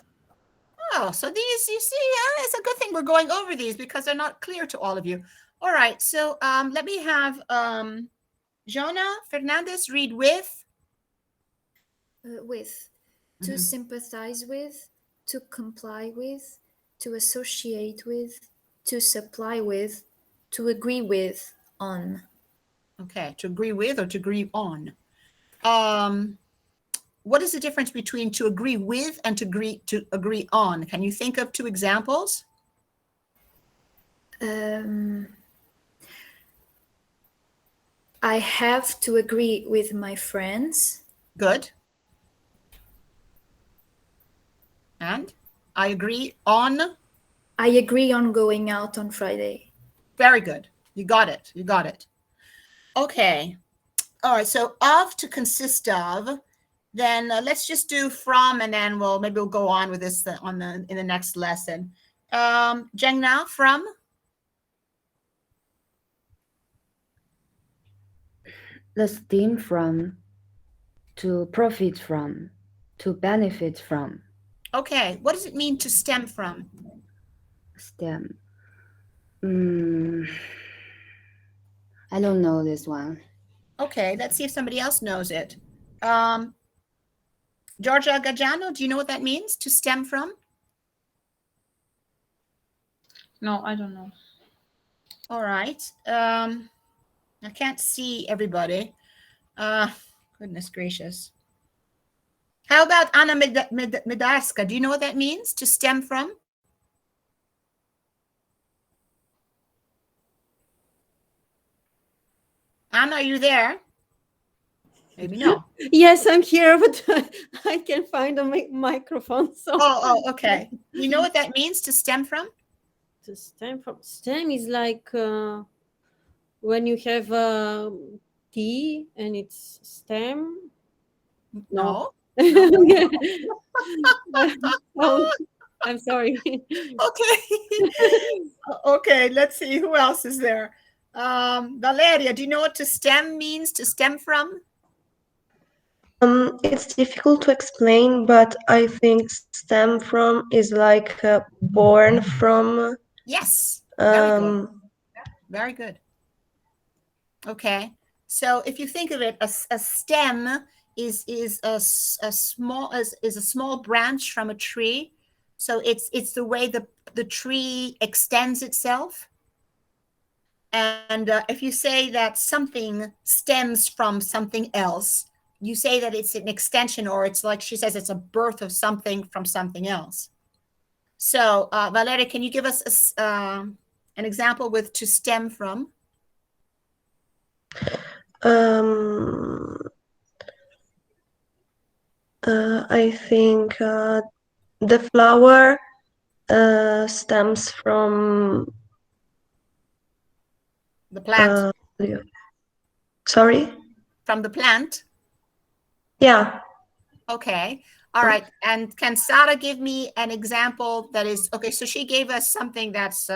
Oh, so these, you see, it's a good thing we're going over these because they're not clear to all of you. All right, so let me have Jona Fernandez read with. To sympathize with, to comply with, to associate with, to supply with, to agree with, on. Okay, to agree with or to agree on. What is the difference between to agree with and to agree on? Can you think of two examples? I have to agree with my friends. Good. And I agree on? I agree on going out on Friday. Very good. You got it. You got it. Okay. All right. So of to consist of, then let's just do from, and then maybe we'll go on with this in the next lesson. Jengna, from? The stem from, to profit from, to benefit from. Okay. What does it mean to stem from? Stem. I don't know this one. Okay. Let's see if somebody else knows it. Georgia Gajano, do you know what that means, to stem from? No, I don't know. All right. I can't see everybody. Goodness gracious. How about Anna Medarska? Do you know what that means, to stem from? Anna, are you there? Maybe no. Yes, I'm here, but I can't find a microphone. So. Oh, okay. You know what that means, to stem from? To stem from. Stem is like when you have tea and it's stem. No. I'm sorry. Okay. Okay, let's see who else is there. Valeria, do you know what to stem means, to stem from? It's difficult to explain, but I think stem from is like born from. Yes, very good. Very good. Okay, so if you think of it, a stem is a small branch from a tree. So it's the way the tree extends itself. And if you say that something stems from something else, you say that it's an extension, or it's like she says, it's a birth of something from something else. So Valeria, can you give us an example with to stem from? I think The flower stems from The plant. Sorry? From the plant? Yeah. Okay. All right. And can Sara give me an example that is, okay, so she gave us something that's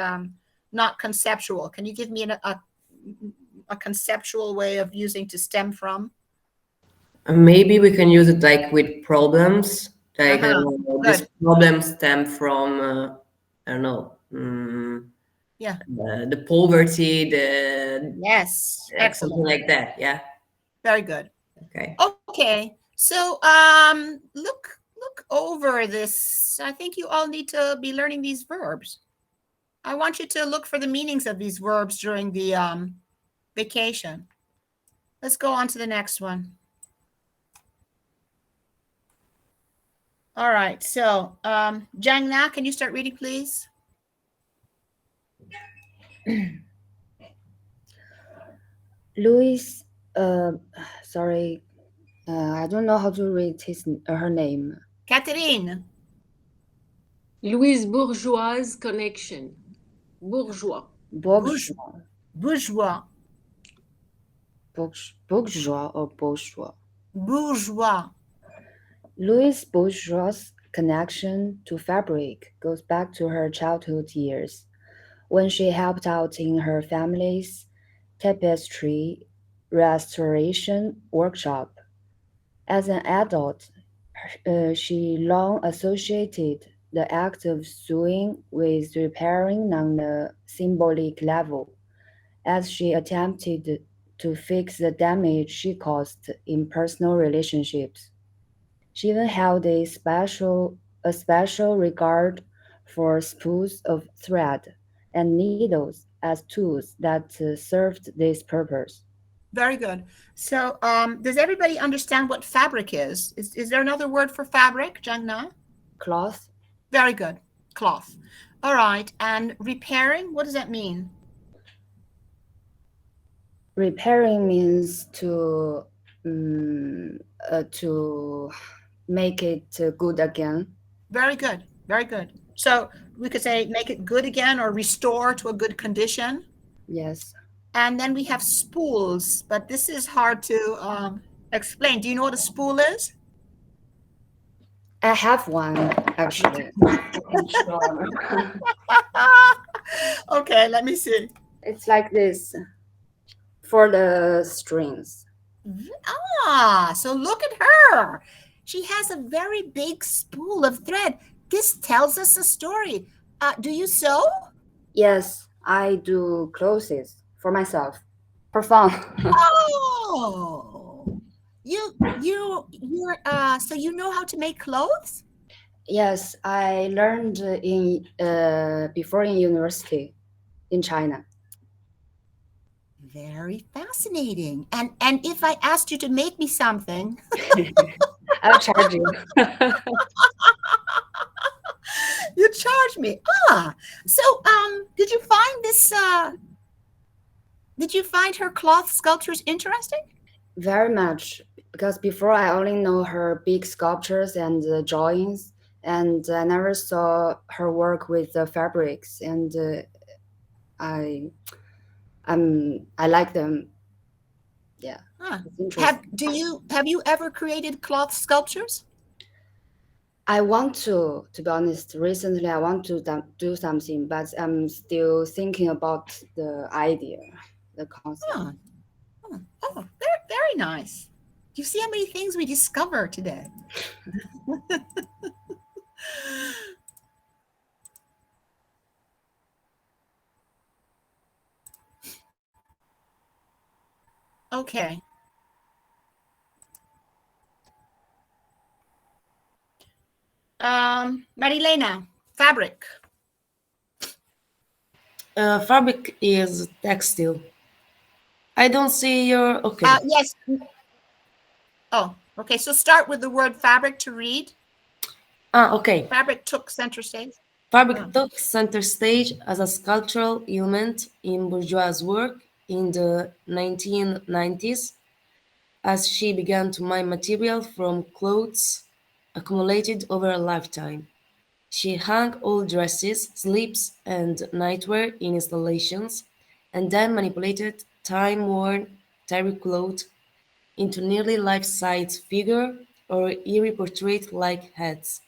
not conceptual. Can you give me a conceptual way of using to stem from? Maybe we can use it like with problems. Like this Good. problem stem from I don't know. Yeah. The poverty, the Yes. something Excellent. like that. Yeah. Very good. Okay. Okay. So look over this. I think you all need to be learning these verbs. I want you to look for the meanings of these verbs during the vacation. Let's go on to the next one. All right. So Jang Na, can you start reading, please? Louis, sorry, I don't know how to read her name. Catherine. Louise Bourgeois connection. Bourgeois. Bourgeois. Bourgeois. Bourgeois or bourgeois? Bourgeois. Louise Bourgeois' connection to fabric goes back to her childhood years, when she helped out in her family's tapestry restoration workshop. As an adult, she long associated the act of sewing with repairing on a symbolic level, as she attempted to fix the damage she caused in personal relationships. She even held a special regard for spools of thread and needles as tools that served this purpose. Very good. So does everybody understand what fabric is? Is there another word for fabric, Jang Na? Cloth. Very good. Cloth. All right. And repairing, what does that mean? Repairing means to make it good again. Very good. Very good. So we could say make it good again or restore to a good condition. Yes. And then we have spools, but this is hard to explain. Do you know what a spool is? I have one, actually. Okay, let me see. It's like this for the strings. Ah, so look at her. She has a very big spool of thread. This tells us a story. Do you sew? Yes, I do clothes for myself, for fun. Oh, so you know how to make clothes? Yes, I learned before in university in China. Very fascinating. And if I asked you to make me something, I'll charge you. You charge me. So did you find this did you find her cloth sculptures interesting? Very much, because before I only know her big sculptures and drawings, and I never saw her work with the fabrics, and I like them. Yeah. Have you ever created cloth sculptures? I want to be honest. Recently, I want to do something, but I'm still thinking about the idea, the concept. Oh, very, very nice. Do you see how many things we discover today? Okay. Marilena, fabric. Fabric is textile. I don't see your... Okay. Yes. Oh, okay. So start with the word fabric to read. Okay. Fabric took center stage. Fabric took center stage as a sculptural element in bourgeois' work in the 1990s, as she began to mine material from clothes accumulated over a lifetime. She hung old dresses, slips, and nightwear in installations, and then manipulated time-worn terry cloth into nearly life-size figure or eerie portrait-like heads.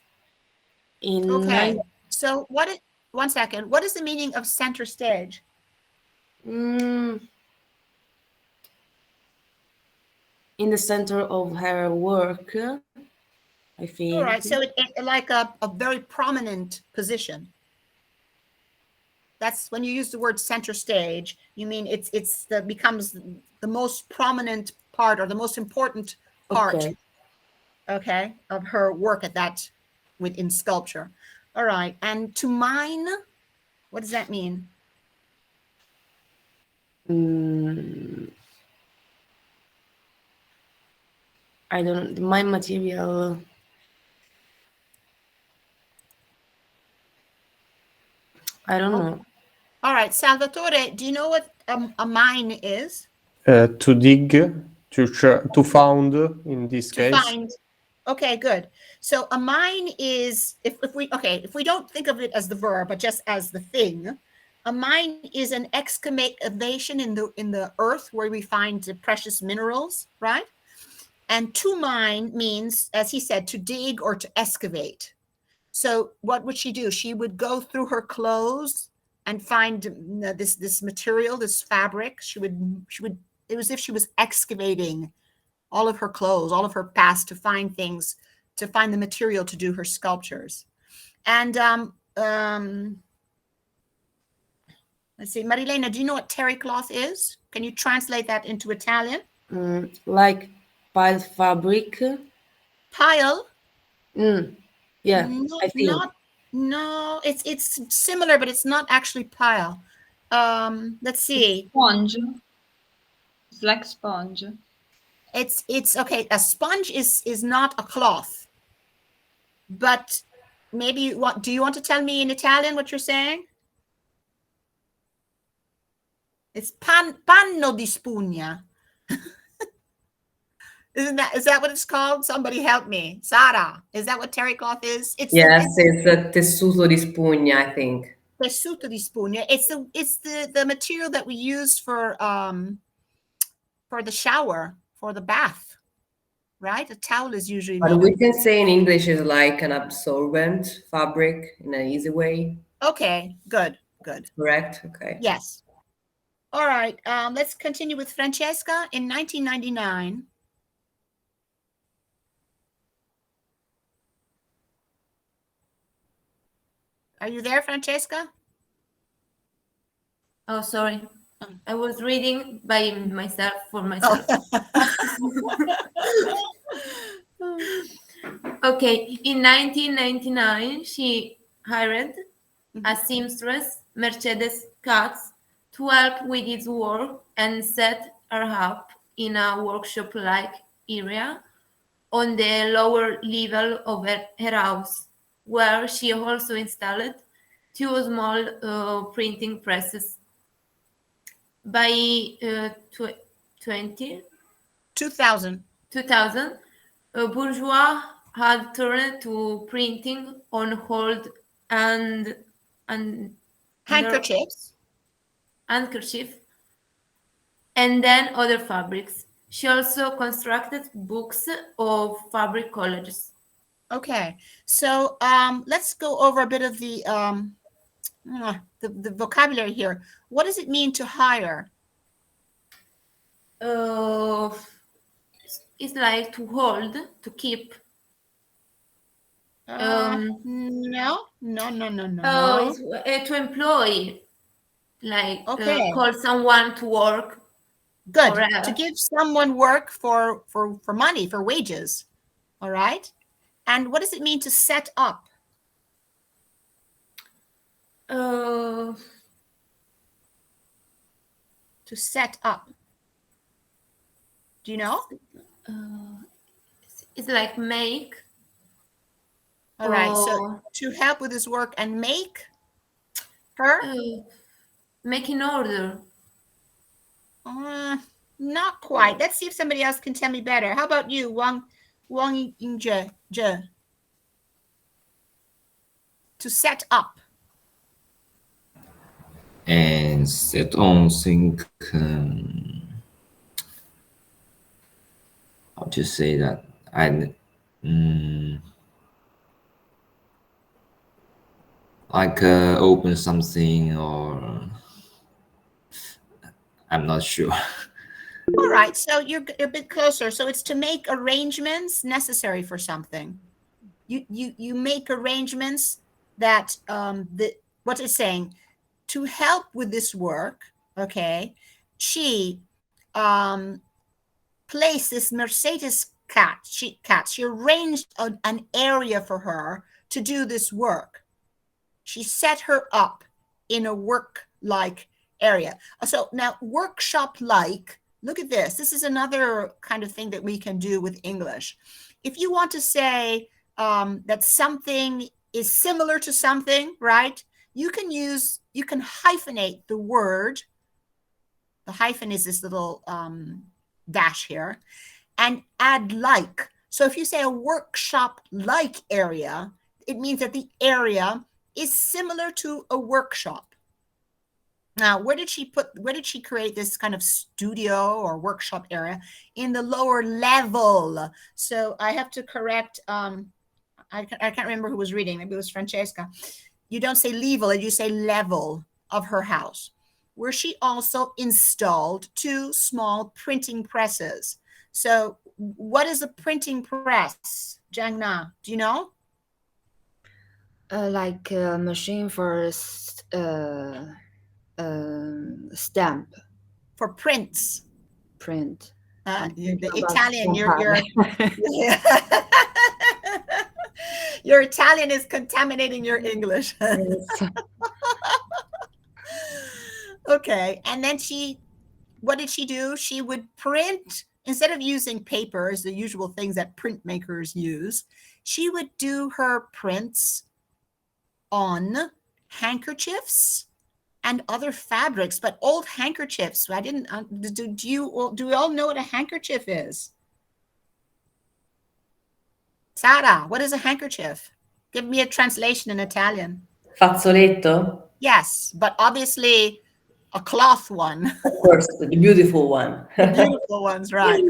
In Okay. So one second. What is the meaning of center stage? in the center of her work, I think. All right. So it like a very prominent position. That's when you use the word center stage, you mean becomes the most prominent part or the most important part, okay, of her work in sculpture. All right. And to mine, what does that mean? I don't. My material. I don't know. All right, Salvatore, do you know what a mine is? To dig, to found in this case. Find. Okay, good. So a mine is if we don't think of it as the verb, but just as the thing, a mine is an excavation in the earth where we find the precious minerals, right? And to mine means, as he said, to dig or to excavate. So what would she do? She would go through her clothes and find this material, this fabric. She would it was as if she was excavating all of her clothes, all of her past to find things, to find the material to do her sculptures. And let's see, Marilena, do you know what terry cloth is? Can you translate that into Italian? Like pile fabric. Pile? Yeah, no, I think. No, it's similar, but it's not actually pile. Let's see. Sponge. It's like sponge. It's okay. A sponge is not a cloth, but maybe do you want to tell me in Italian what you're saying? It's panno di spugna. Is that what it's called? Somebody help me. Sara, is that what terry cloth is? It's a tessuto di spugna, I think. Tessuto di spugna. It's the material that we use for the shower, for the bath, right? A towel is usually But we can say in English is like an absorbent fabric in an easy way. Okay, good. Correct? Okay. Yes. All right, let's continue with Francesca. In 1999, are you there, Francesca? Oh, sorry. I was reading by myself for myself. Okay, in 1999, she hired a seamstress, Mercedes Katz, to help with its work and set her up in a workshop-like area on the lower level of her house, where she also installed two small printing presses. By 2000, bourgeois had turned to printing on hold and handkerchief, and then other fabrics. She also constructed books of fabric collages. Okay, so let's go over a bit of the vocabulary here. What does it mean to hire? It's like to hold, to keep. No. It's to employ, like okay. Call someone to work. Good. To give someone work for money, for wages. All right. And what does it mean to set up? To set up. Do you know? It's like make. All right. So to help with his work and make her? Make in order. Not quite. Let's see if somebody else can tell me better. How about you, Wang Yingzhe? To set up. And set on think how to say that like open something, or I'm not sure. All right, so you're a bit closer. So it's to make arrangements necessary for something. You make arrangements that what it's saying, to help with this work. Okay, she placed this Mercedes cat. She arranged an area for her to do this work. She set her up in a work-like area. So now workshop-like, look at this. This is another kind of thing that we can do with English. If you want to say that something is similar to something, right? You can hyphenate the word. The hyphen is this little dash here, and add like. So if you say a workshop-like area, it means that the area is similar to a workshop. Now, where did she create this kind of studio or workshop area? In the lower level. So I have to correct, I can't remember who was reading, maybe it was Francesca. You don't say level, you say level of her house, where she also installed 2 small printing presses. So what is a printing press, Jangna? Do you know? Like a machine for stamp. For prints. Print. The Italian, your Italian is contaminating your English. Okay, and then what did she do? She would print, instead of using papers, the usual things that printmakers use, she would do her prints on handkerchiefs and other fabrics, but old handkerchiefs. I didn't. Do we all know what a handkerchief is? Sara, what is a handkerchief? Give me a translation in Italian. Fazzoletto? Yes, but obviously a cloth one. Of course, the beautiful one. The beautiful ones, right.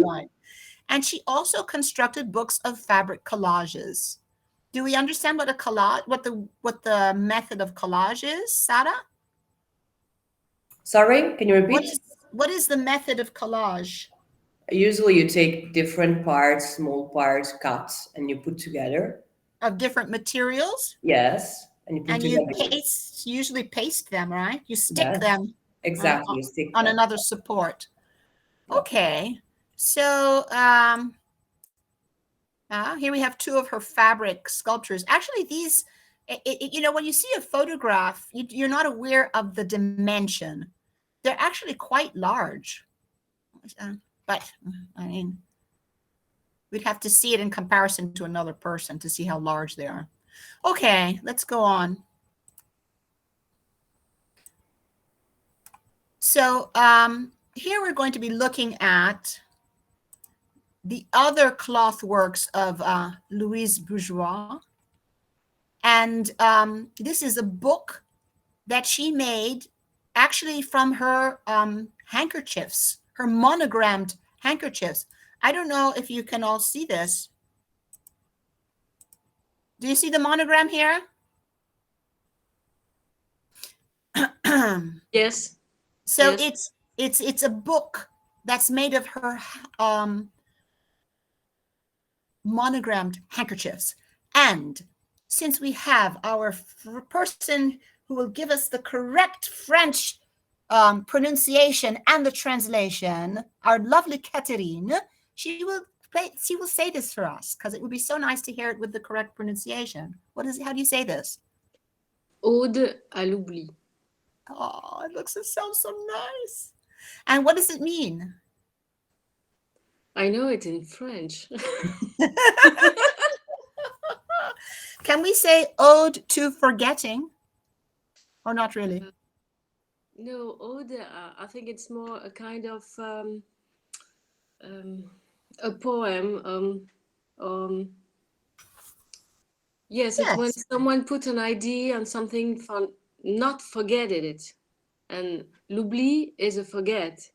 And she also constructed books of fabric collages. Do we understand what a collage, what the method of collage is, Sara? Sorry, can you repeat? What is the method of collage? Usually you take different parts, small parts, cuts, and you put together. Of different materials? Yes. And you put together. Usually paste them, right? You stick them. Exactly, you stick on them. another support. Okay. So here we have 2 of her fabric sculptures. Actually, these, when you see a photograph, you're not aware of the dimension. They're actually quite large. But, I mean, we'd have to see it in comparison to another person to see how large they are. Okay, let's go on. So here we're going to be looking at the other cloth works of Louise Bourgeois. And this is a book that she made actually from her handkerchiefs, her monogrammed handkerchiefs. I don't know if you can all see this. Do you see the monogram here? Yes. So yes. it's a book that's made of her monogrammed handkerchiefs. And since we have our person who will give us the correct French pronunciation and the translation, our lovely Catherine, she will say this for us, because it would be so nice to hear it with the correct pronunciation. How do you say this? Ode à l'oubli. Oh, it sounds so nice. And what does it mean? I know it in French. Can we say ode to forgetting? Or not really? No, ode, I think it's more a kind of a poem. Yes, it's when Yes. someone put an idea on something for not forgetting it. And l'oubli is a forget.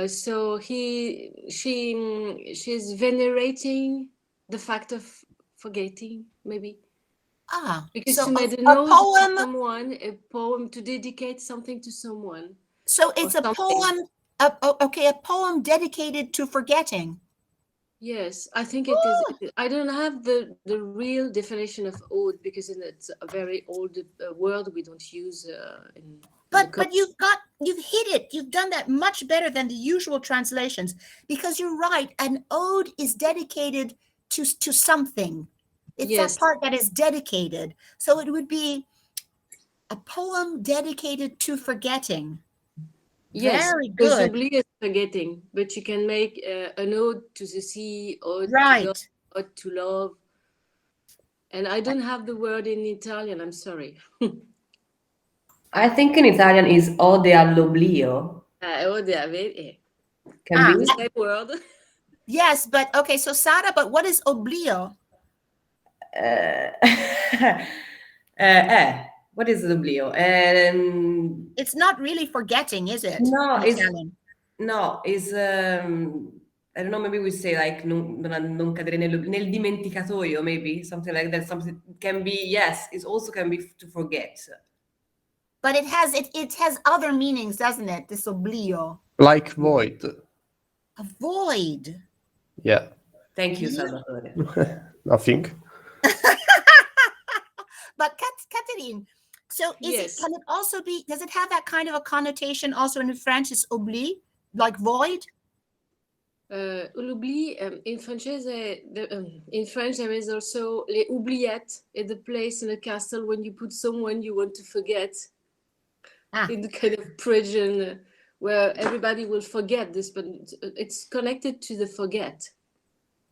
So she's venerating the fact of forgetting, maybe. Ah, Because so she made a a note to poem. someone, a poem to dedicate something to someone. So it's a something. poem. Okay, a poem dedicated to forgetting. Yes, I think it is. I don't have the real definition of ode because it's a very old word we don't use in the But you've hit it. You've done that much better than the usual translations, because you're right. An ode is dedicated to something. It's Yes. that part that is dedicated. So it would be a poem dedicated to forgetting. Yes, Very because good. oubli is forgetting, but you can make an ode to the sea, ode to Right. God, ode to love. And I don't have the word in Italian, I'm sorry. I think in Italian is ode all'oblio. Ode, vedi? Can be. The same word. Yes, but okay. So Sara, but what is oblio? What is l'oblio? It's not really forgetting, is it? No, in it's Italian? no, is I don't know, maybe we say like non cadere nel dimenticatoio, maybe something like that. Something can be, yes, it also can be to forget. But it has other meanings, doesn't it? This oblio. Like void. Avoid. Yeah. Thank you, Yeah. Salvatore. Nothing. But Catherine, so Yes. can it also be, does it have that kind of a connotation also in French, is oubli, like void? L'oubli, in French there is also les oubliettes, in the place in a castle when you put someone you want to forget. In the kind of prison where everybody will forget this, but it's connected to the forget.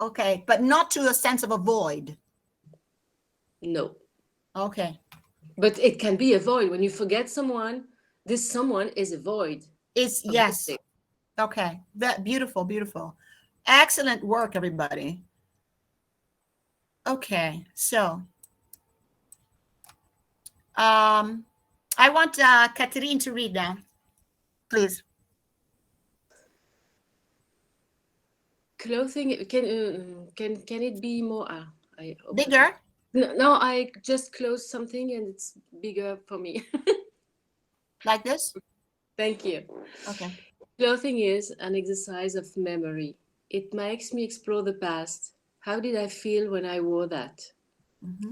Okay, but not to a sense of a void. No. Okay. But it can be a void. When you forget someone, this someone is a void. It's yes. Okay. That beautiful, beautiful. Excellent work, everybody. Okay, so I want Catherine to read now, please. Clothing can it be more bigger? No, I just closed something and it's bigger for me. Like this? Thank you. Okay. Clothing is an exercise of memory. It makes me explore the past. How did I feel when I wore that? Mm-hmm.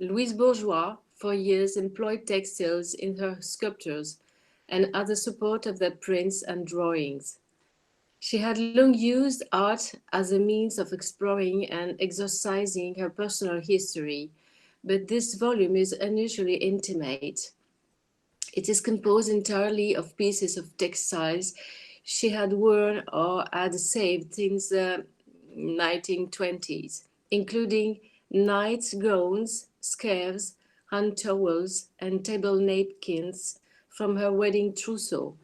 Louise Bourgeois, for years, employed textiles in her sculptures and other support of their prints and drawings. She had long used art as a means of exploring and exercising her personal history, but this volume is unusually intimate. It is composed entirely of pieces of textiles she had worn or had saved since the 1920s, including night gowns, scarves, hand towels, and table napkins from her wedding trousseau,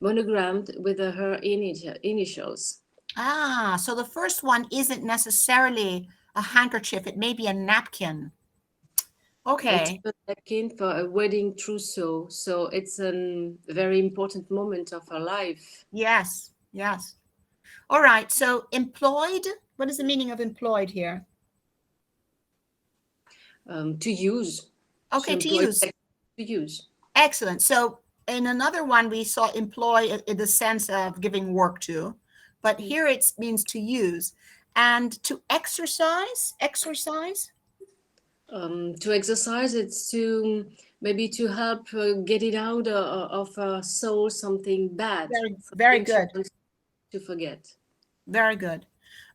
monogrammed with her initials. Ah, so the first one isn't necessarily a handkerchief. It may be a napkin. Okay. It's a napkin for a wedding trousseau, so it's a very important moment of her life. Yes, yes. All right, so employed, what is the meaning of employed here? To use. Okay, to use. To use. Excellent. So in another one, we saw employ in the sense of giving work to, but here it means to use. And to exercise? To exercise, it's to maybe to help get it out of her soul, something bad. Very good. To forget. Very good.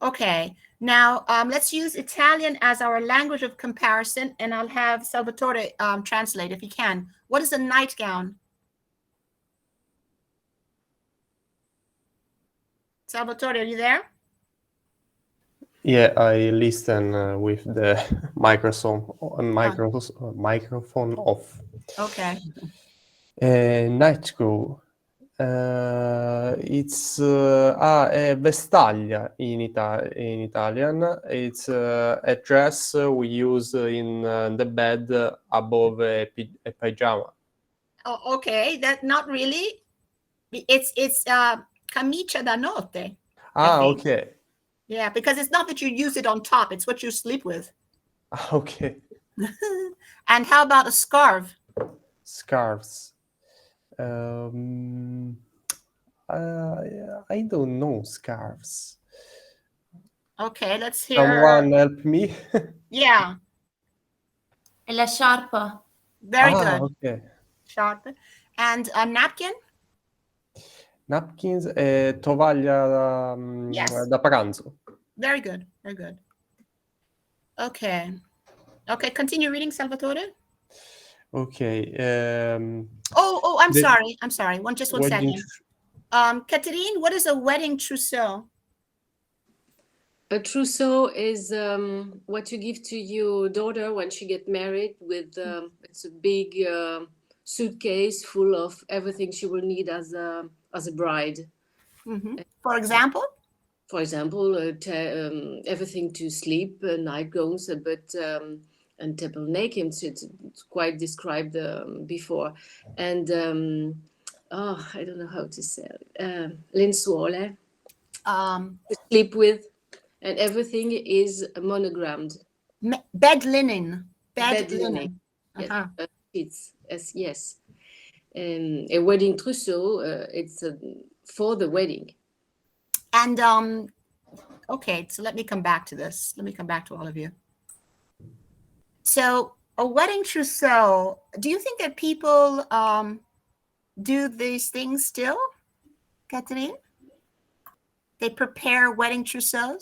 Okay, now let's use Italian as our language of comparison, and I'll have Salvatore translate if he can. What is a nightgown? Salvatore, are you there? Yeah, I listen with the microphone off. Okay. Nightgown. It's vestaglia in Italian. It's a dress we use in the bed above a pajama. Oh, okay, that not really. It's camicia da notte. Ah, think. okay. Yeah, because it's not that you use it on top; it's what you sleep with. Okay. And how about a scarf? Scarves. I don't know scarves. Okay, let's hear. Someone help me. Yeah, E la sciarpa. very Ah, good. okay. Sharp. And a napkin? Napkins e tovaglia Yes. da pranzo. Very good. Very good. Okay. Okay, continue reading, Salvatore. Okay. I'm the sorry. I'm sorry. Just one wedding second. Catherine, what is a wedding trousseau? A trousseau is what you give to your daughter when she get married. With it's a big suitcase full of everything she will need as a bride. For example? For example, everything to sleep, night gowns, and table napkins. It's quite described before, and I don't know how to say lenzuole to sleep with, and everything is monogrammed. Bed linen. Bed linen. Yes, yes. A wedding trousseau. It's for the wedding. And okay, so let me come back to this. Let me come back to all of you. So a wedding trousseau, do you think that people do these things still, Catherine? They prepare wedding trousseaux?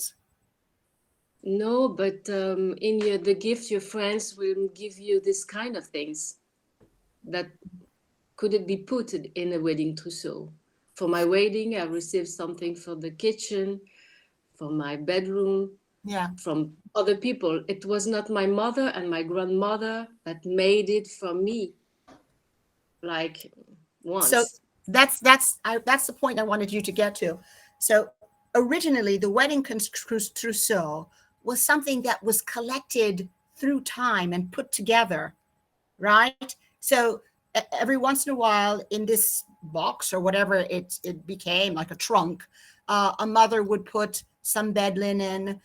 No, but in the gift, your friends will give you this kind of things that could it be put in a wedding trousseau. For my wedding, I received something for the kitchen, for my bedroom, from other people. It was not my mother and my grandmother that made it for me, like once. So that's the point I wanted you to get to. So originally, the wedding trousseau was something that was collected through time and put together, right? So every once in a while, in this box or whatever it became, like a trunk, a mother would put some bed linen,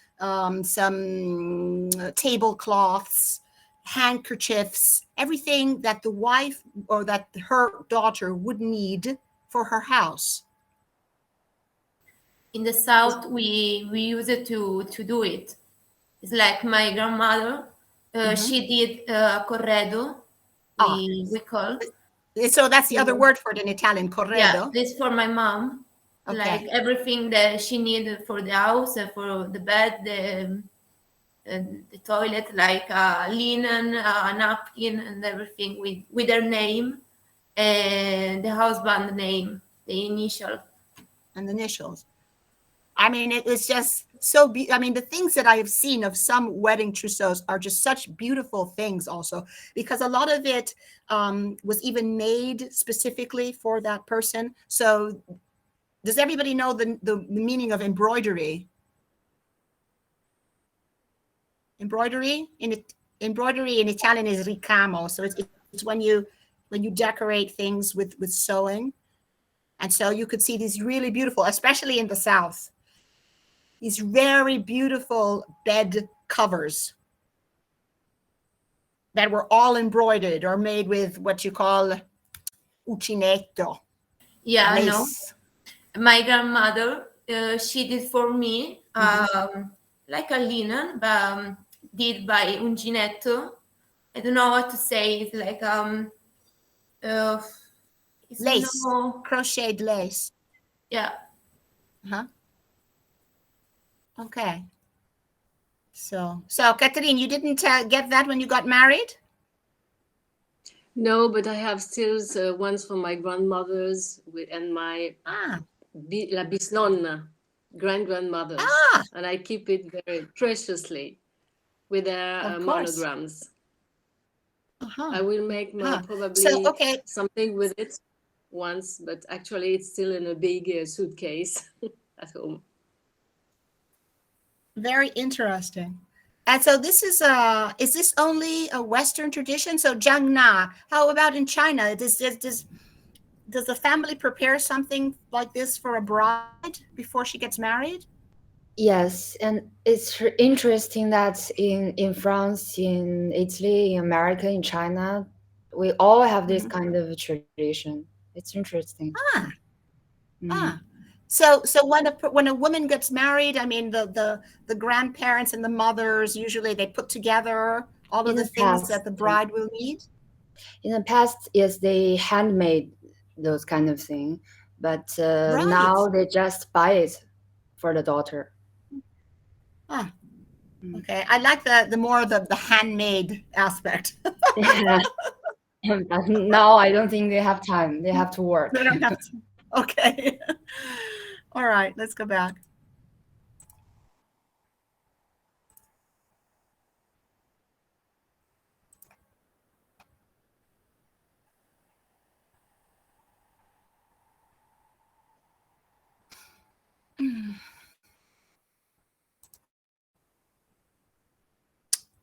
some tablecloths, handkerchiefs, everything that the wife or that her daughter would need for her house. In the south, we use it to do it. It's like my grandmother. She did corredo. We call. So that's the other word for it in Italian, corredo. Yeah, this for my mom. Okay. Like everything that she needed for the house and for the bed, the toilet, like linen, a napkin, and everything with their name and the husband name, the initial. And the initials. I mean, it was just so I mean, the things that I have seen of some wedding trousseaux are just such beautiful things also, because a lot of it was even made specifically for that person. So does everybody know the meaning of embroidery? Embroidery in Italian is ricamo. So it's when you decorate things with sewing. And so you could see these really beautiful, especially in the South, these very beautiful bed covers that were all embroidered or made with what you call uncinetto. Yeah, lace. I know. My grandmother, she did for me like a linen, but did by uncinetto. I don't know what to say. It's like it's lace, crocheted lace. Yeah. Okay. So Catherine, you didn't get that when you got married? No, but I have still ones from my grandmothers and my la bisnonna, grandmothers, and I keep it very preciously with their monograms. I will make probably something with it. once, but actually it's still in a big suitcase at home. Very interesting. And so this is this only a Western tradition? So Jiangna, how about in China? Does the family prepare something like this for a bride before she gets married? Yes, and it's interesting that in France, in Italy, in America, in China, we all have this kind of tradition. It's interesting. So when a woman gets married, I mean the grandparents and the mothers usually they put together all of the things that the bride will need. In the past, yes, they handmade those kind of thing, but now they just buy it for the daughter. Okay, I like the more the handmade aspect. Yeah. But now I don't think they have time. They have to work. They don't have to. Okay. All right, let's go back.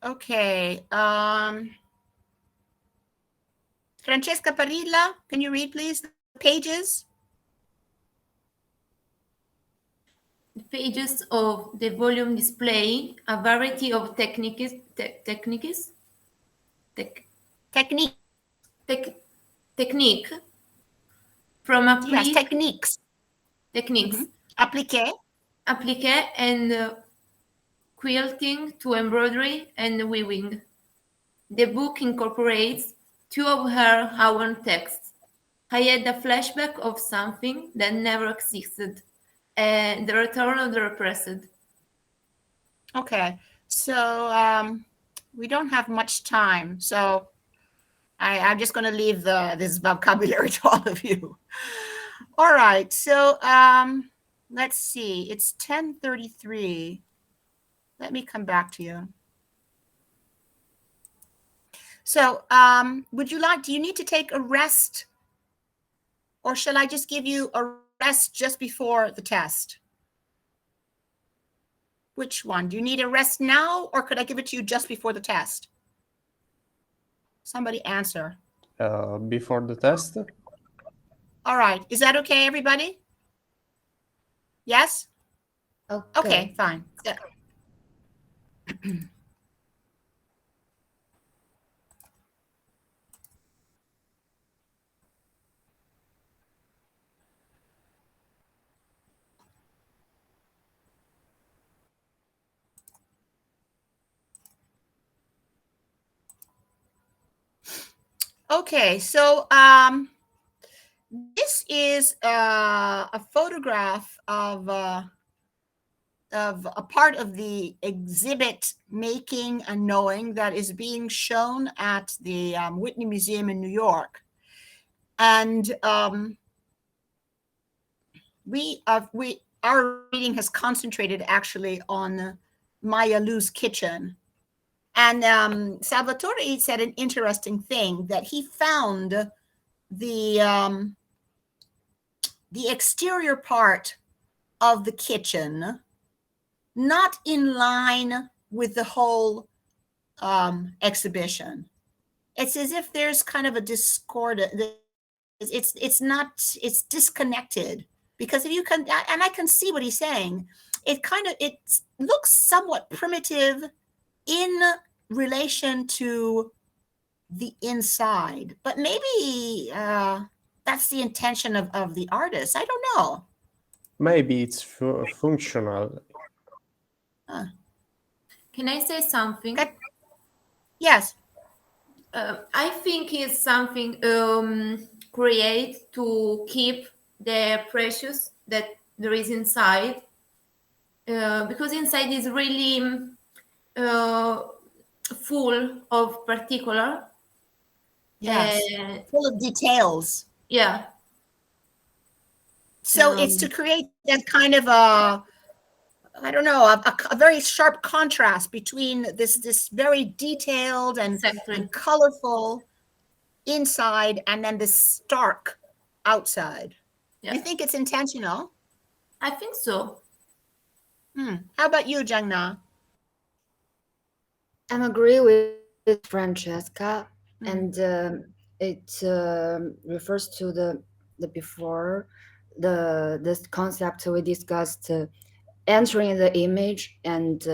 Okay. Francesca Parilla, can you read, please, the pages? The pages of the volume display a variety of techniques from techniques. Appliqué and quilting to embroidery and weaving. The book incorporates two of her own texts. I had a flashback of something that never existed, and the return of the repressed. Okay, so we don't have much time, so I'm just going to leave this vocabulary to all of you. All right, so let's see. It's 10:33. Let me come back to you. So do you need to take a rest? Or shall I just give you a rest just before the test? Which one? Do you need a rest now, or could I give it to you just before the test? Somebody answer. Before the test? All right. Is that okay, everybody? Yes? Okay, fine. Yeah. Okay, so this is a photograph of a part of the exhibit Making and Knowing that is being shown at the Whitney Museum in New York. And our reading has concentrated actually on Maya Lu's kitchen. And Salvatore said an interesting thing, that he found the exterior part of the kitchen not in line with the whole exhibition. It's as if there's kind of a discord. It's disconnected, because if you can, and I can see what he's saying, it looks somewhat primitive in relation to the inside, but maybe that's the intention of the artist. I don't know. Maybe it's functional. Can I say something? Yes. I think it's something create to keep the precious that there is inside, because inside is really full of particular. Yes, full of details. Yeah. So it's to create that kind of a very sharp contrast between this very detailed and colorful inside, and then this stark outside. Yeah. You think it's intentional? I think so. How about you, Jangna? I agree with Francesca, Mhm. and it refers to the before this concept we discussed, entering the image and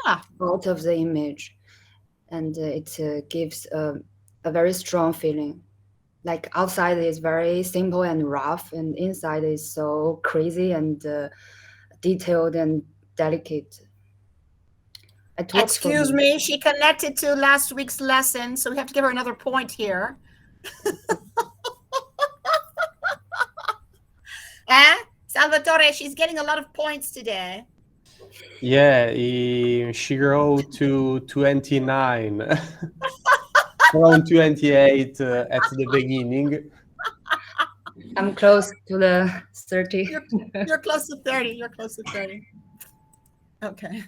out of the image, and it gives a very strong feeling. Like outside is very simple and rough, and inside is so crazy and detailed and delicate. It works for Excuse me. me, she connected to last week's lesson, so we have to give her another point here. Salvatore, she's getting a lot of points today. Yeah, she grew to 29 from 28 at the beginning. I'm close to the 30. You're close to 30. You're close to 30. Okay.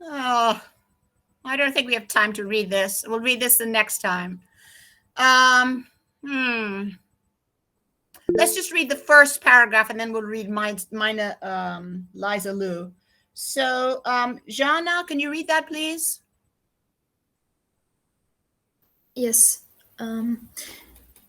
Oh, I don't think we have time to read this. We'll read this the next time. Let's just read the first paragraph and then we'll read mine, Liza Lou. So, Jana, can you read that, please? Yes.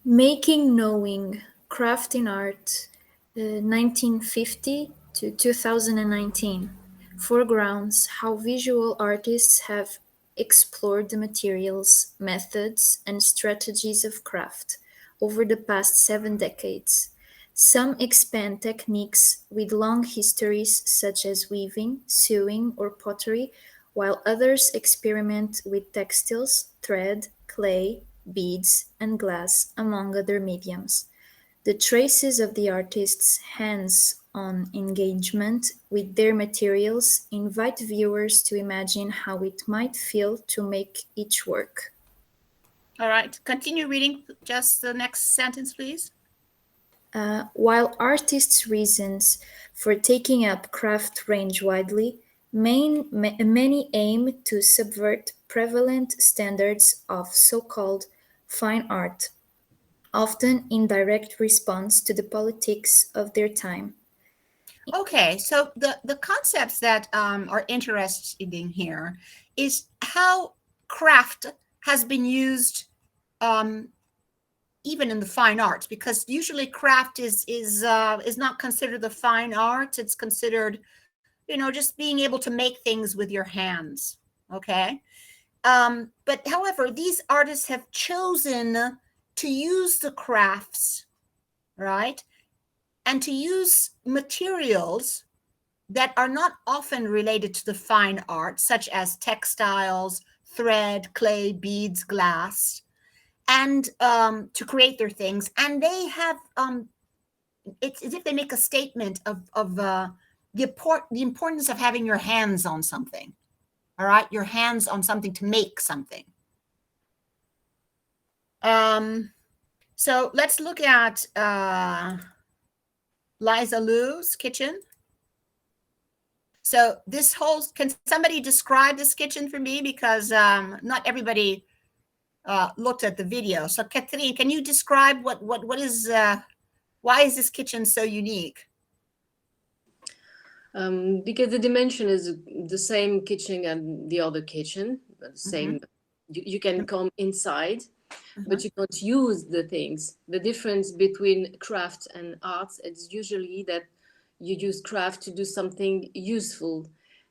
Making Knowing, Craft in Art, 1950 to 2019. Foregrounds how visual artists have explored the materials, methods, and strategies of craft over the past 7 decades. Some expand techniques with long histories such as weaving, sewing, or pottery, while others experiment with textiles, thread, clay, beads, and glass, among other mediums. The traces of the artist's hands-on engagement with their materials invite viewers to imagine how it might feel to make each work. All right, continue reading just the next sentence, please. While artists' reasons for taking up craft range widely, many aim to subvert prevalent standards of so-called fine art, often in direct response to the politics of their time. Okay, so the concepts that are interesting here is how craft has been used even in the fine arts, because usually craft is not considered the fine arts. It's considered, just being able to make things with your hands. Okay. But however, these artists have chosen to use the crafts, right? And to use materials that are not often related to the fine arts, such as textiles, thread, clay, beads, glass, and to create their things. And they have, it's as if they make a statement of the importance of having your hands on something. All right, your hands on something to make something. So let's look at Liza Lou's kitchen. So this whole, can somebody describe this kitchen for me? Because not everybody looked at the video. So Catherine, can you describe what is, why is this kitchen so unique? Because the dimension is the same kitchen and the other kitchen, the same. You can come inside, but you can't use the things. The difference between craft and arts is usually that you use craft to do something useful,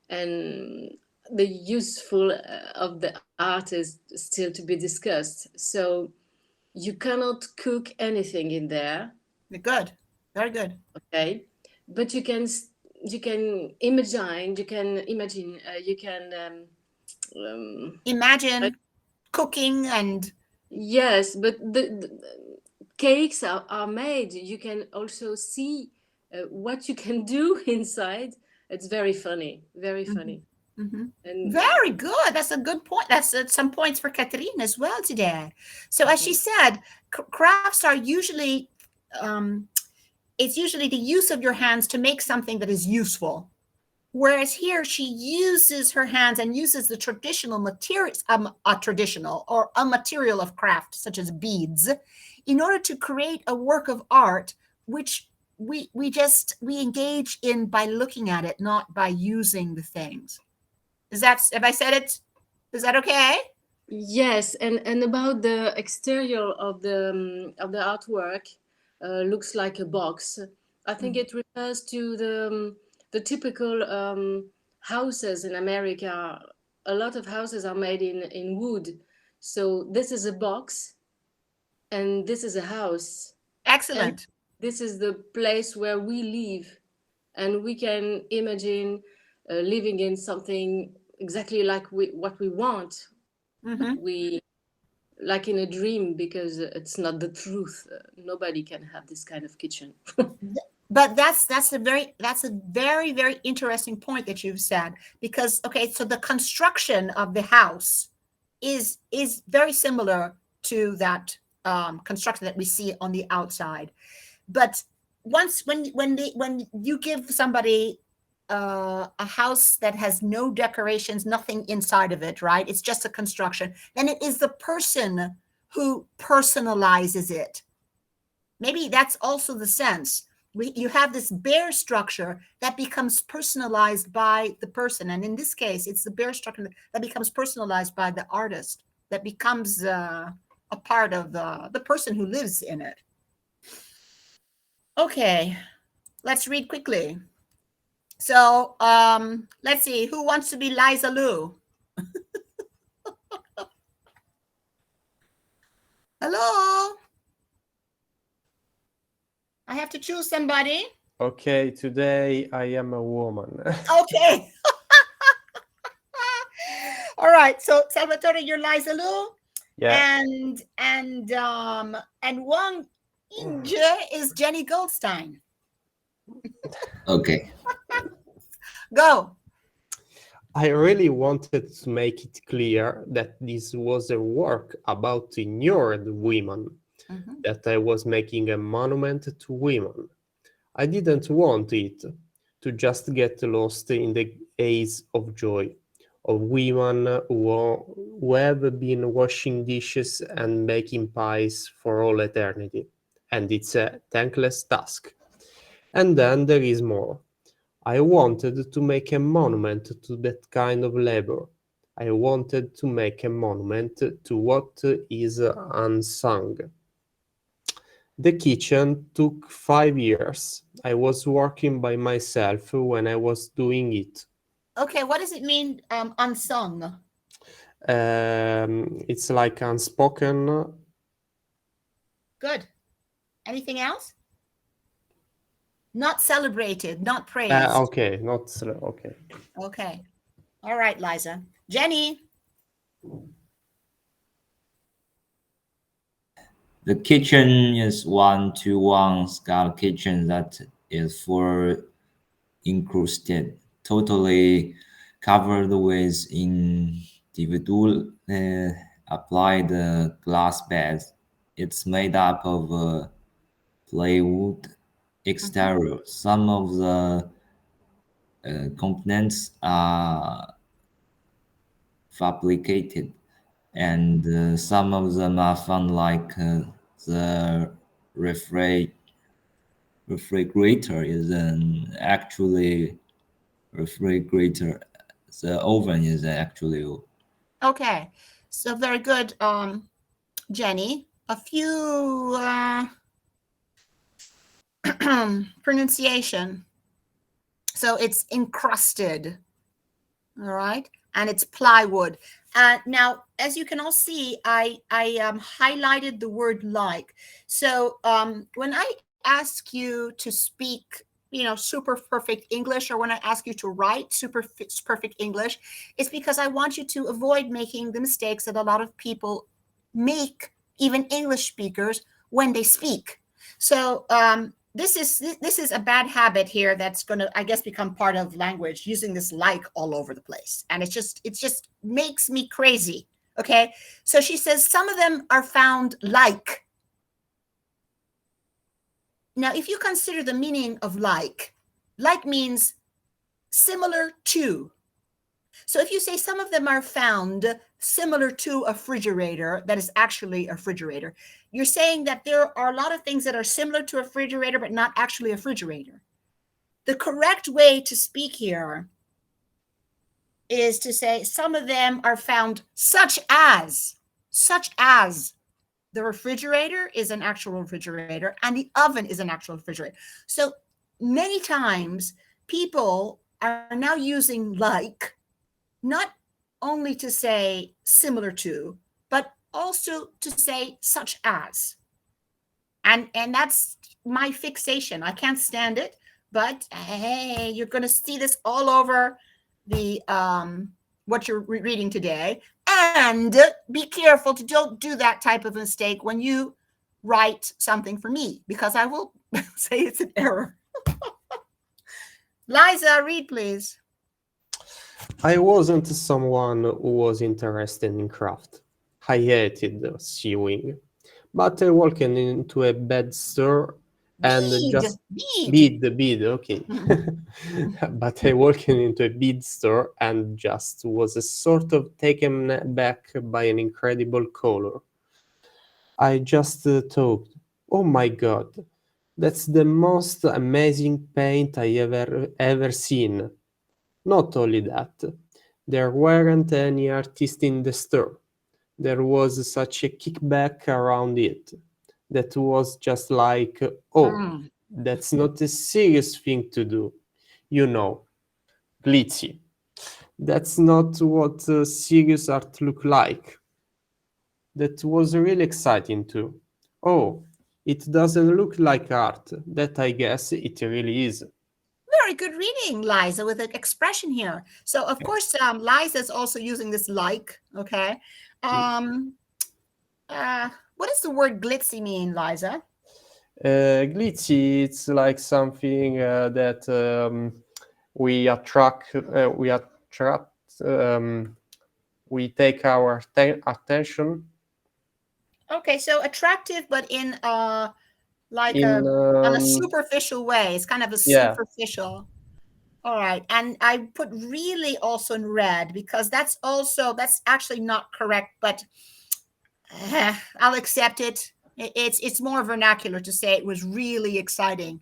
and the useful of the art is still to be discussed. So you cannot cook anything in there. Good, very good. Okay, but you can imagine, imagine cooking. And yes, but the cakes are made. You can also see what you can do inside. It's very funny, very funny. And Very good. That's a good point. That's some points for Catherine as well today. So as she said, crafts are usually, it's usually the use of your hands to make something that is useful. Whereas here she uses her hands and uses the traditional materials, a traditional or a material of craft, such as beads, in order to create a work of art, which we engage in by looking at it, not by using the things. Have I said it? Is that okay? yes, and about the exterior of the artwork, looks like a box. I think it refers to the typical houses in America. A lot of houses are made in wood. So this is a box, and this is a house. Excellent. And this is the place where we live, and we can imagine living in something exactly like what we want. We like in a dream, because it's not the truth. Nobody can have this kind of kitchen. But that's a very, very interesting point that you've said, because okay, so the construction of the house is very similar to that construction that we see on the outside. But once when you give somebody a house that has no decorations, nothing inside of it, right? It's just a construction. Then it is the person who personalizes it. Maybe that's also the sense. You have this bare structure that becomes personalized by the person. And in this case, it's the bare structure that becomes personalized by the artist, that becomes a part of the person who lives in it. Okay, let's read quickly. So let's see, who wants to be Liza Lou? Hello? I have to choose somebody. Okay, today I am a woman. Okay. All right. So Salvatore, you're Liza Lou. Yeah. And Wang Inje is Jenny Goldstein. Okay. Go. I really wanted to make it clear that this was a work about ignored women, that I was making a monument to women. I didn't want it to just get lost in the haze of joy, of women who have been washing dishes and making pies for all eternity. And it's a thankless task. And then there is more. I wanted to make a monument to that kind of labor. I wanted to make a monument to what is unsung. The kitchen took 5 years. I was working by myself when I was doing it. Okay, what does it mean, unsung? It's like unspoken. Good. Anything else? Not celebrated, not praised. Okay, not okay. Okay. All right, Liza. Jenny. The kitchen is 1-to-1 scale kitchen that is for incrusted, totally covered with individual applied glass beds. It's made up of plywood exterior. Some of the components are fabricated, and some of them are found, like the refrigerator is an actually refrigerator. The oven is actually. Okay. So very good, Jenny. A few pronunciation. So it's encrusted. All right. And it's plywood. Now, as you can all see, I highlighted the word like. So when I ask you to speak, super perfect English, or when I ask you to write super perfect English, it's because I want you to avoid making the mistakes that a lot of people make, even English speakers, when they speak. So this is a bad habit here that's going to, I guess, become part of language, using this like all over the place. And it just makes me crazy. Okay. So she says some of them are found like. Now, if you consider the meaning of like means similar to. So if you say some of them are found similar to a refrigerator, that is actually a refrigerator, you're saying that there are a lot of things that are similar to a refrigerator, but not actually a refrigerator. The correct way to speak here is to say some of them are found such as the refrigerator is an actual refrigerator and the oven is an actual refrigerator. So many times people are now using like, not only to say similar to, but also to say such as. And that's my fixation. I can't stand it, but hey, you're going to see this all over the what you're reading today. And be careful to don't do that type of mistake when you write something for me, because I will say it's an error. Liza, read, please. I wasn't someone who was interested in craft. I hated sewing. But I walked into a bed store and just bead, okay. But I walked into a bead store and just was sort of taken back by an incredible color. I just thought, oh my god, that's the most amazing paint I ever seen. Not only that, there weren't any artists in the store. There was such a kickback around it that was just like, oh, that's not a serious thing to do. You know, glitzy. That's not what serious art look like. That was really exciting too. Oh, it doesn't look like art. That I guess it really is. Very good reading, Liza, with an expression here. So of course, Liza is also using this like, okay. What does the word glitzy mean, Liza? Glitzy, it's like something that we attract, we take our attention. Okay, so attractive, but in on a superficial way. It's kind of a superficial. All right, and I put really also in red because that's actually not correct, but I'll accept it. It's more vernacular to say it was really exciting.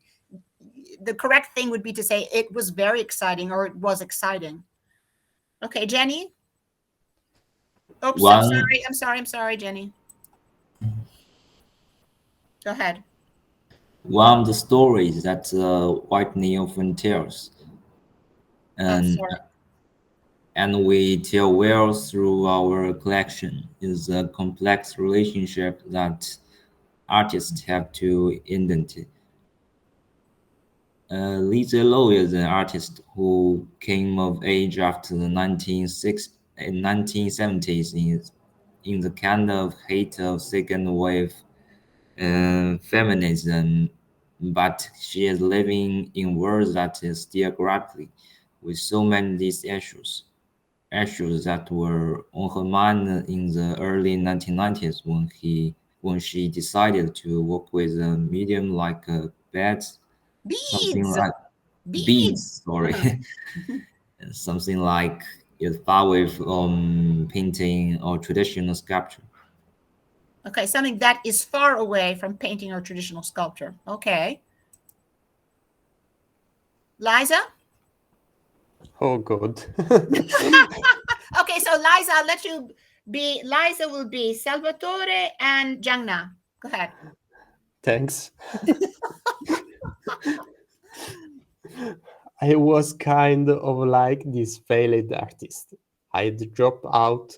The correct thing would be to say it was very exciting or it was exciting. Okay, Jenny. Oops, I'm sorry, Jenny. Go ahead. One of the stories that Whitney often tells, and we tell well through our collection, is a complex relationship that artists have to indent. Lisa Lowe is an artist who came of age after the 1970s in the kind of height of second wave feminism, but she is living in a world that is still grappling with so many these issues that were on her mind in the early 1990s when she decided to work with a medium like beads. Beads, sorry. Something like it's far away from painting or traditional sculpture. Okay, something that is far away from painting or traditional sculpture. Okay. Liza? Oh, God. Okay, so Liza, I'll let you be. Liza will be Salvatore and Jangna. Go ahead. Thanks. I was kind of like this failed artist. I'd dropped out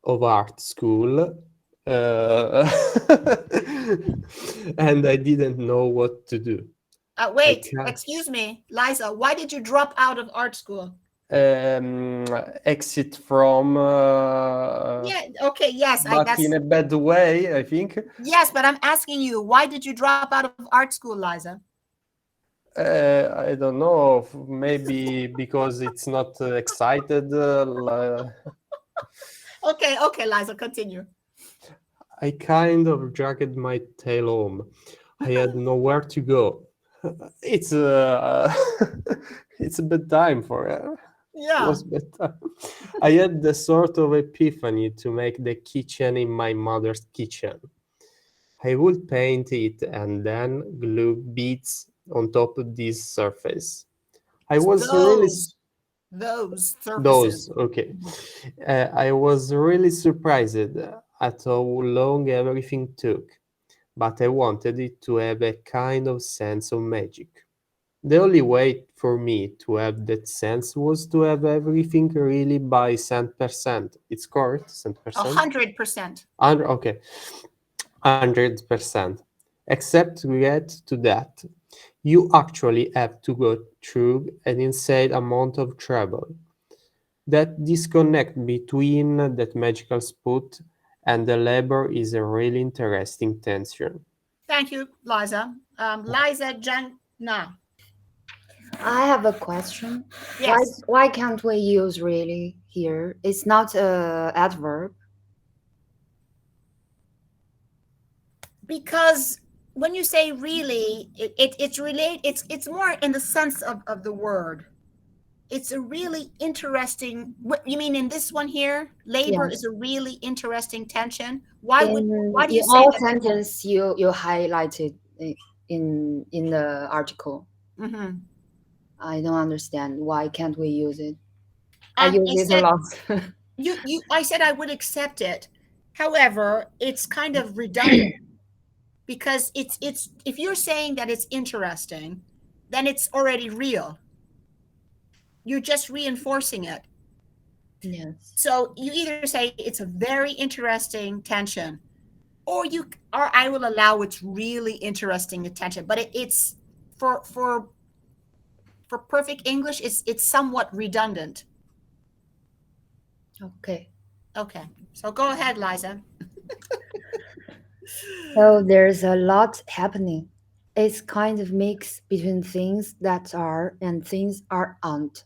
of art school and I didn't know what to do. Wait, excuse me, Liza, why did you drop out of art school? Exit from okay, yes, but in a bad way, I think. Yes, but I'm asking you, why did you drop out of art school, Liza? I don't know, maybe because it's not excited. Okay, Liza, continue. I kind of dragged my tail home. I had nowhere to go. It's it's bedtime for her. Yeah. Was bedtime. I had the sort of epiphany to make the kitchen in my mother's kitchen. I would paint it and then glue beads on top of this surface. I was really Those those surfaces. okay. I was really surprised at how long everything took, but I wanted it to have a kind of sense of magic. The only way for me to have that sense was to have everything really by cent%. It's correct, cent%? 100%. Okay, 100%. Except to get to that, you actually have to go through an insane amount of trouble. That disconnect between that magical spot and the labor is a really interesting tension. Thank you, Liza. Liza Jangna. I have a question. Yes. Why can't we use really here? It's not a adverb. Because when you say really, it's more in the sense of the word. It's a really interesting, what you mean in this one here? Labor Yes. is a really interesting tension. Why do you In say all that? sentence you highlighted in the article. Mm-hmm. I don't understand why can't we use it. I use it a said, lot. I said I would accept it. However, it's kind of redundant because it's if you're saying that it's interesting, then it's already real. You're just reinforcing it. Yes. So you either say it's a very interesting tension, or I will allow it's really interesting attention. But it's for perfect English, it's somewhat redundant. Okay. Okay. So go ahead, Liza. So there's a lot happening. It's kind of mix between things that are and things aren't.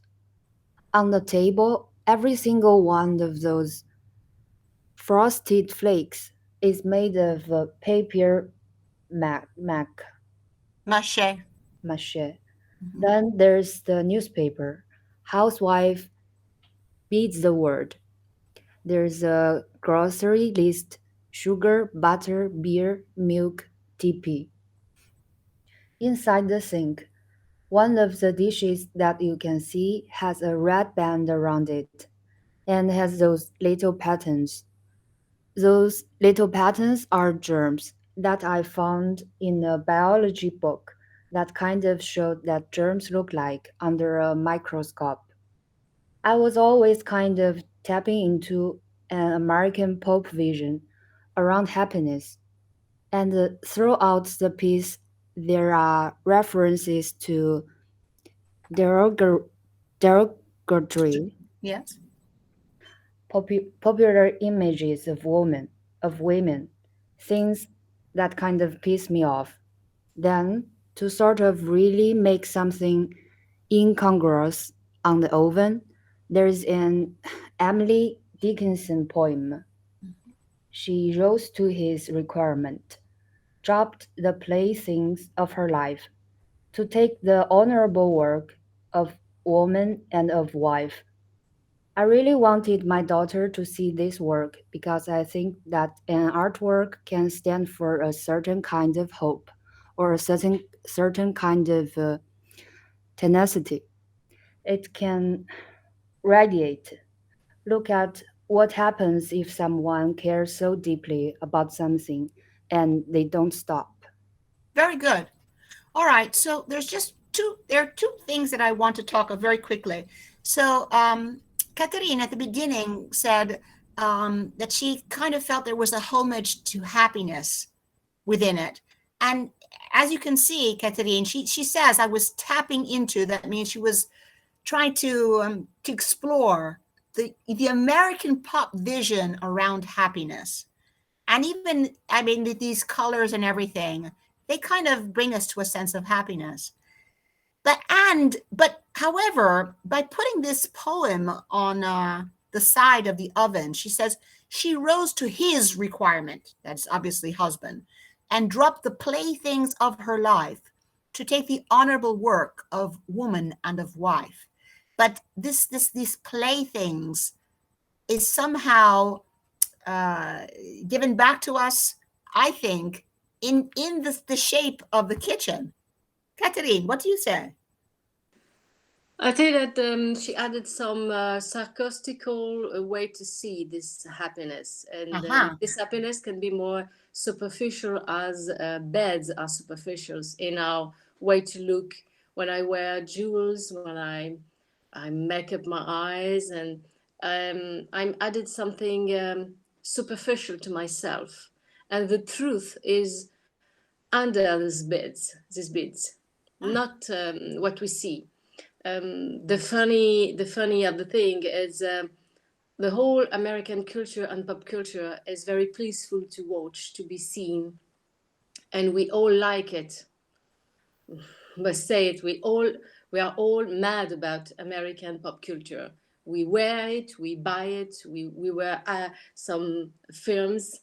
On the table, every single one of those frosted flakes is made of paper Mache. mache. Then there's the newspaper. Housewife beats the word. There's a grocery list: sugar, butter, beer, milk, TP. Inside the sink, one of the dishes that you can see has a red band around it and has those little patterns. Those little patterns are germs that I found in a biology book that kind of showed that germs look like under a microscope. I was always kind of tapping into an American pop vision around happiness, and throughout the piece, there are references to derogatory Yes. popular images of women, things that kind of piss me off. Then, to sort of really make something incongruous on the oven, there's an Emily Dickinson poem. She rose to his requirement, dropped the playthings of her life, to take the honorable work of woman and of wife. I really wanted my daughter to see this work because I think that an artwork can stand for a certain kind of hope or a certain kind of tenacity. It can radiate. Look at what happens if someone cares so deeply about something and they don't stop. Very good. All right. So there are two things that I want to talk about very quickly. So Catherine at the beginning said that she kind of felt there was a homage to happiness within it. And as you can see, Catherine, she says I was tapping into, that means she was trying to explore the American pop vision around happiness. And even, I mean, these colors and everything, they kind of bring us to a sense of happiness. But however, by putting this poem on the side of the oven, she says she rose to his requirement, that's obviously husband, and dropped the playthings of her life to take the honorable work of woman and of wife. But these playthings is somehow given back to us, I think, in the shape of the kitchen. Catherine, what do you say? I think that she added some sarcastical way to see this happiness, and this happiness can be more superficial as beds are superficial in our way to look. When I wear jewels, when I make up my eyes, and I'm added something superficial to myself, and the truth is under these beds, not what we see. The funny other thing is the whole American culture and pop culture is very peaceful to watch, to be seen, and we all like it. Must say it. We are all mad about American pop culture. We wear it, we buy it, we wear some films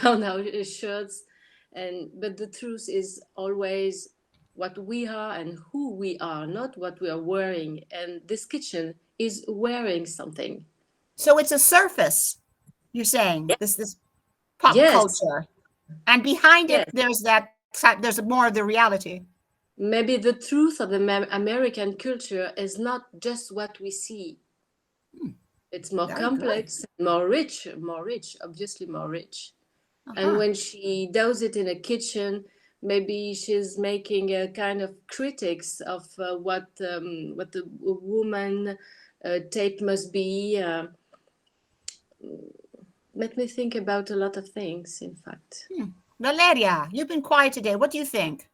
on our shirts, but the truth is always what we are and who we are, not what we are wearing. And this kitchen is wearing something. So it's a surface, you're saying, this pop Yes. culture. And behind it, Yes. there's more of the reality. Maybe the truth of the American culture is not just what we see. It's more Very complex, more rich, obviously more rich. And Uh-huh. when she does it in a kitchen, maybe she's making a kind of critics of what the woman tape must be. Let me think about a lot of things, in fact. Valeria, you've been quiet today. What do you think?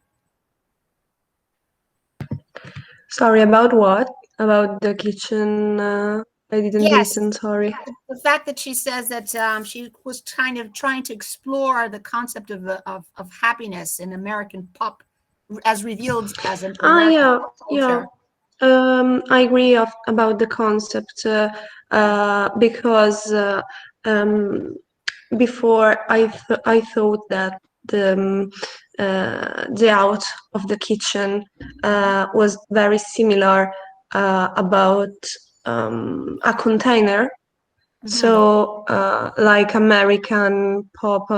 Sorry, about what? About the kitchen? I didn't Yes, listen, sorry. the fact that she says that she was kind of trying to explore the concept of happiness in American pop, as revealed as an American Yeah, pop yeah. culture. I agree about the concept because before I thought that the out of the kitchen was very similar about a container. So like American pop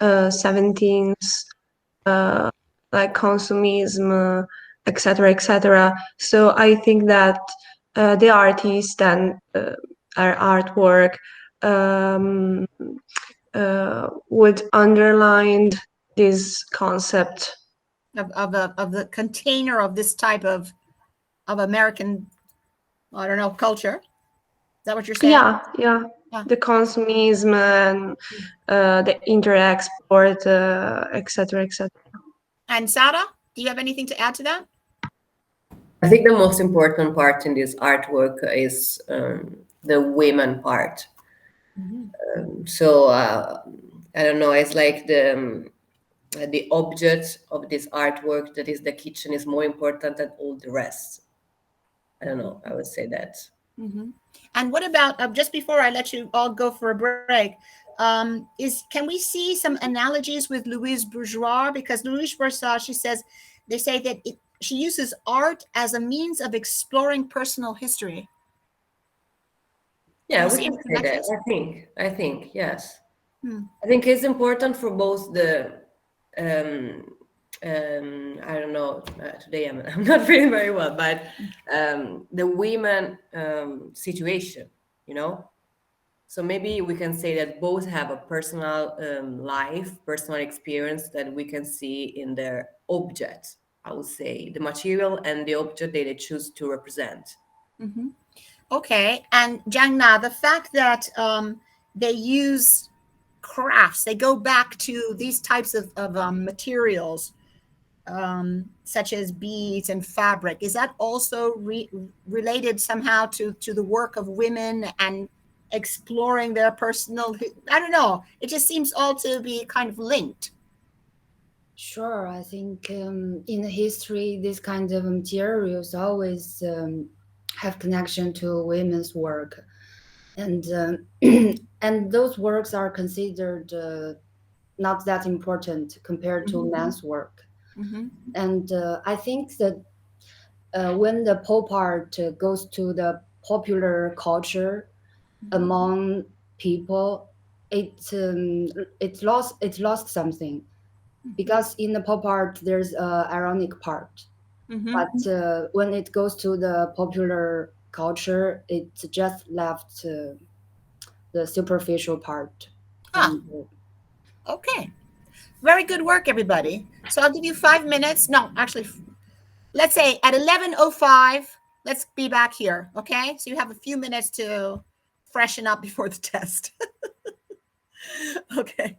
17s, like consumism, etc., etc. So I think that the artist and our artwork would underline this concept of the container of this type of American, I don't know, culture. Is that what you're saying? Yeah. The consumism and the inter-export, etc., etc. And Sarah, do you have anything to add to that? I think the most important part in this artwork is the women part. So I don't know. It's like the object of this artwork, that is the kitchen, is more important than all the rest. I don't know. I would say that. And what about just before I let you all go for a break? Can we see some analogies with Louise Bourgeois? Because Louise Bourgeois, they say that she uses art as a means of exploring personal history. Yeah, we can say that. I think yes. I think it's important for both the I don't know. Today I'm not feeling very well, but the women situation, you know. So maybe we can say that both have a personal life, personal experience that we can see in their object. I would say the material and the object that they choose to represent. Okay, and Jangna, the fact that they use crafts, they go back to these types of materials, such as beads and fabric, is that also related somehow to the work of women and exploring their personal, I don't know, it just seems all to be kind of linked. Sure, I think in history, this kind of materials always have connection to women's work, and and those works are considered not that important compared to men's work. And I think that when the pop art goes to the popular culture among people, it lost something, because in the pop art there's a ironic part, but when it goes to the popular culture, it just left the superficial part. And Okay. Very good work, everybody. So I'll give you 5 minutes. No, actually, let's say at 11:05, let's be back here. Okay. So you have a few minutes to freshen up before the test. Okay.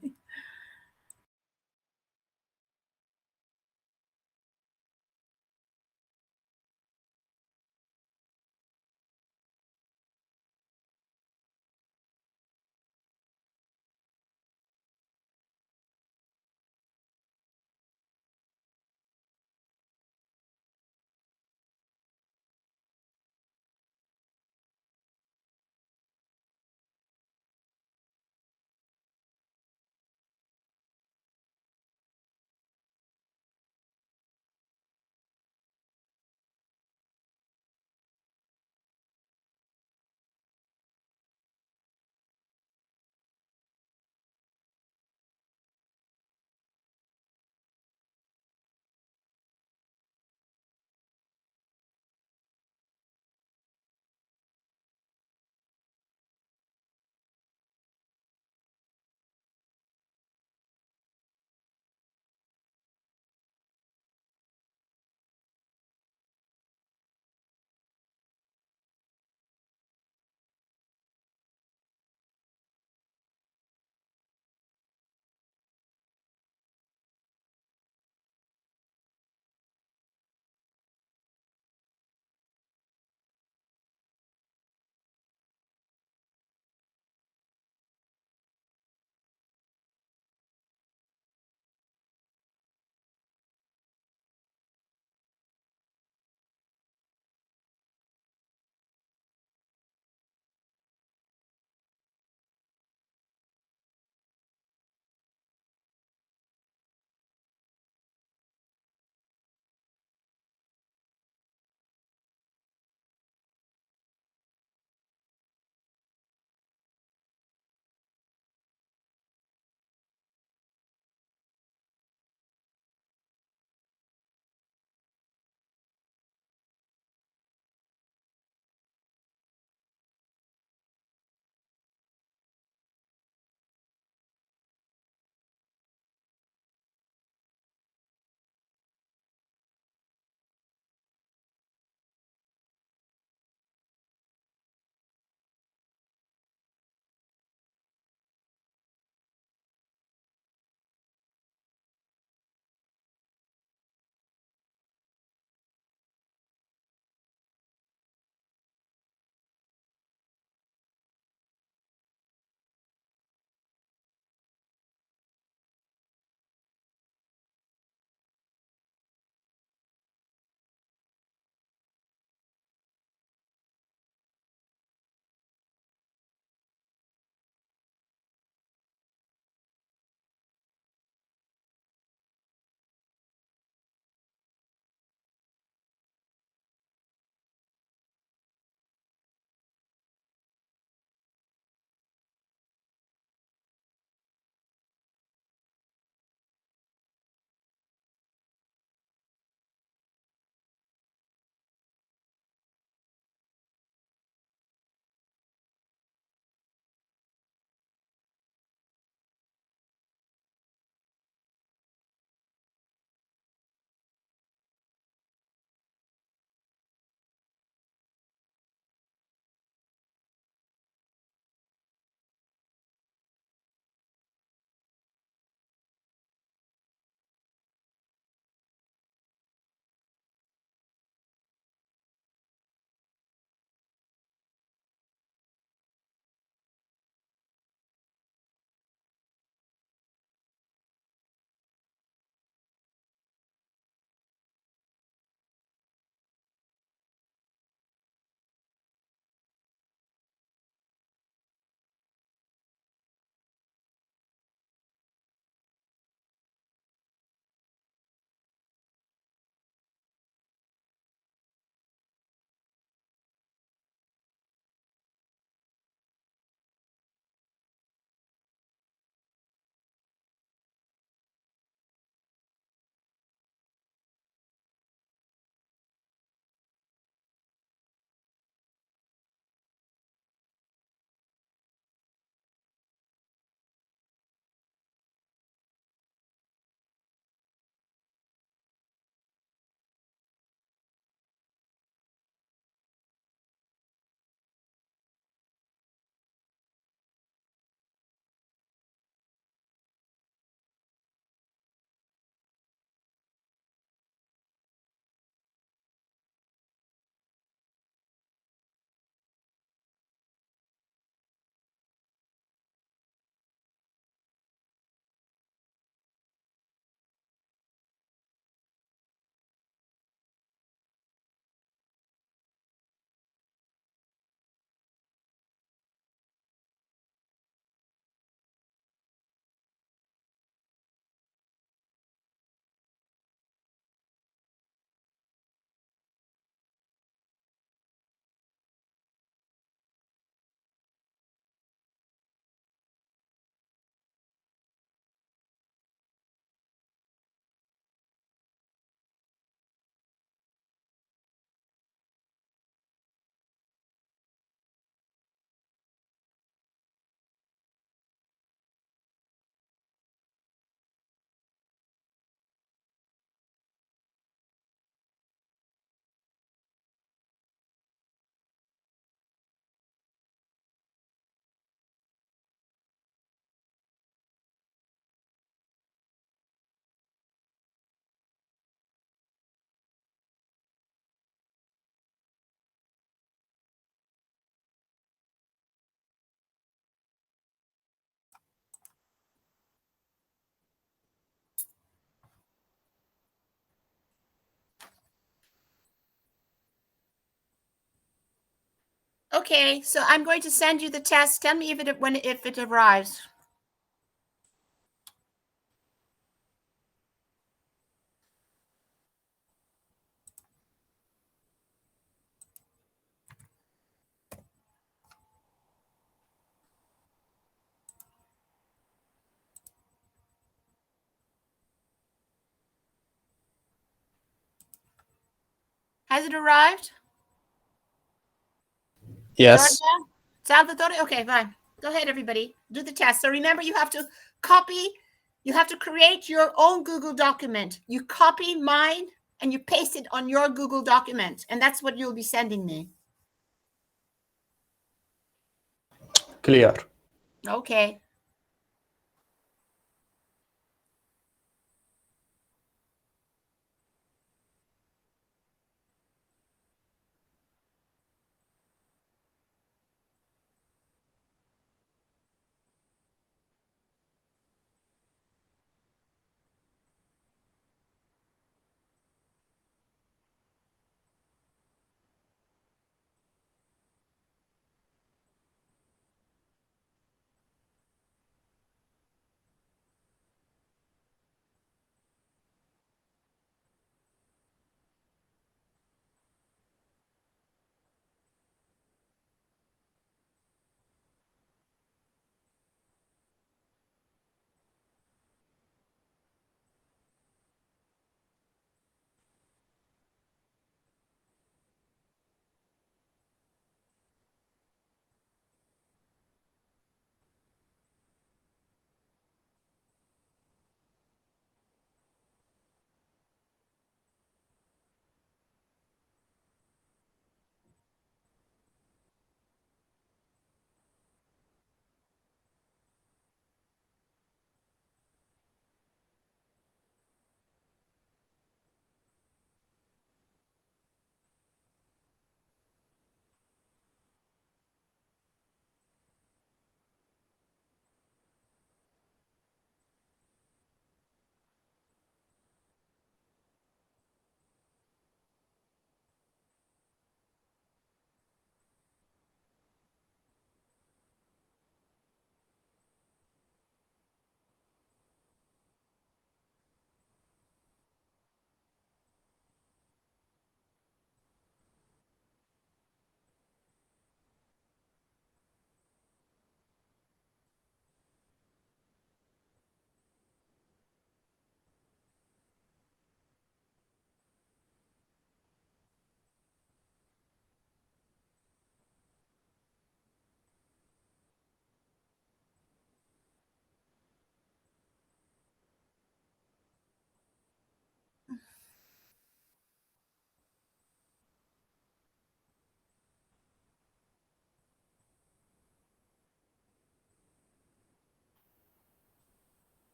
Okay, so I'm going to send you the test. Tell me if it arrives. Has it arrived? Yes. Giorgia? Salvatore? Okay, fine. Go ahead, everybody. Do the test. So remember, you have to copy, you have to create your own Google document. You copy mine and you paste it on your Google document. And that's what you'll be sending me. Clear. Okay.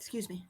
Excuse me.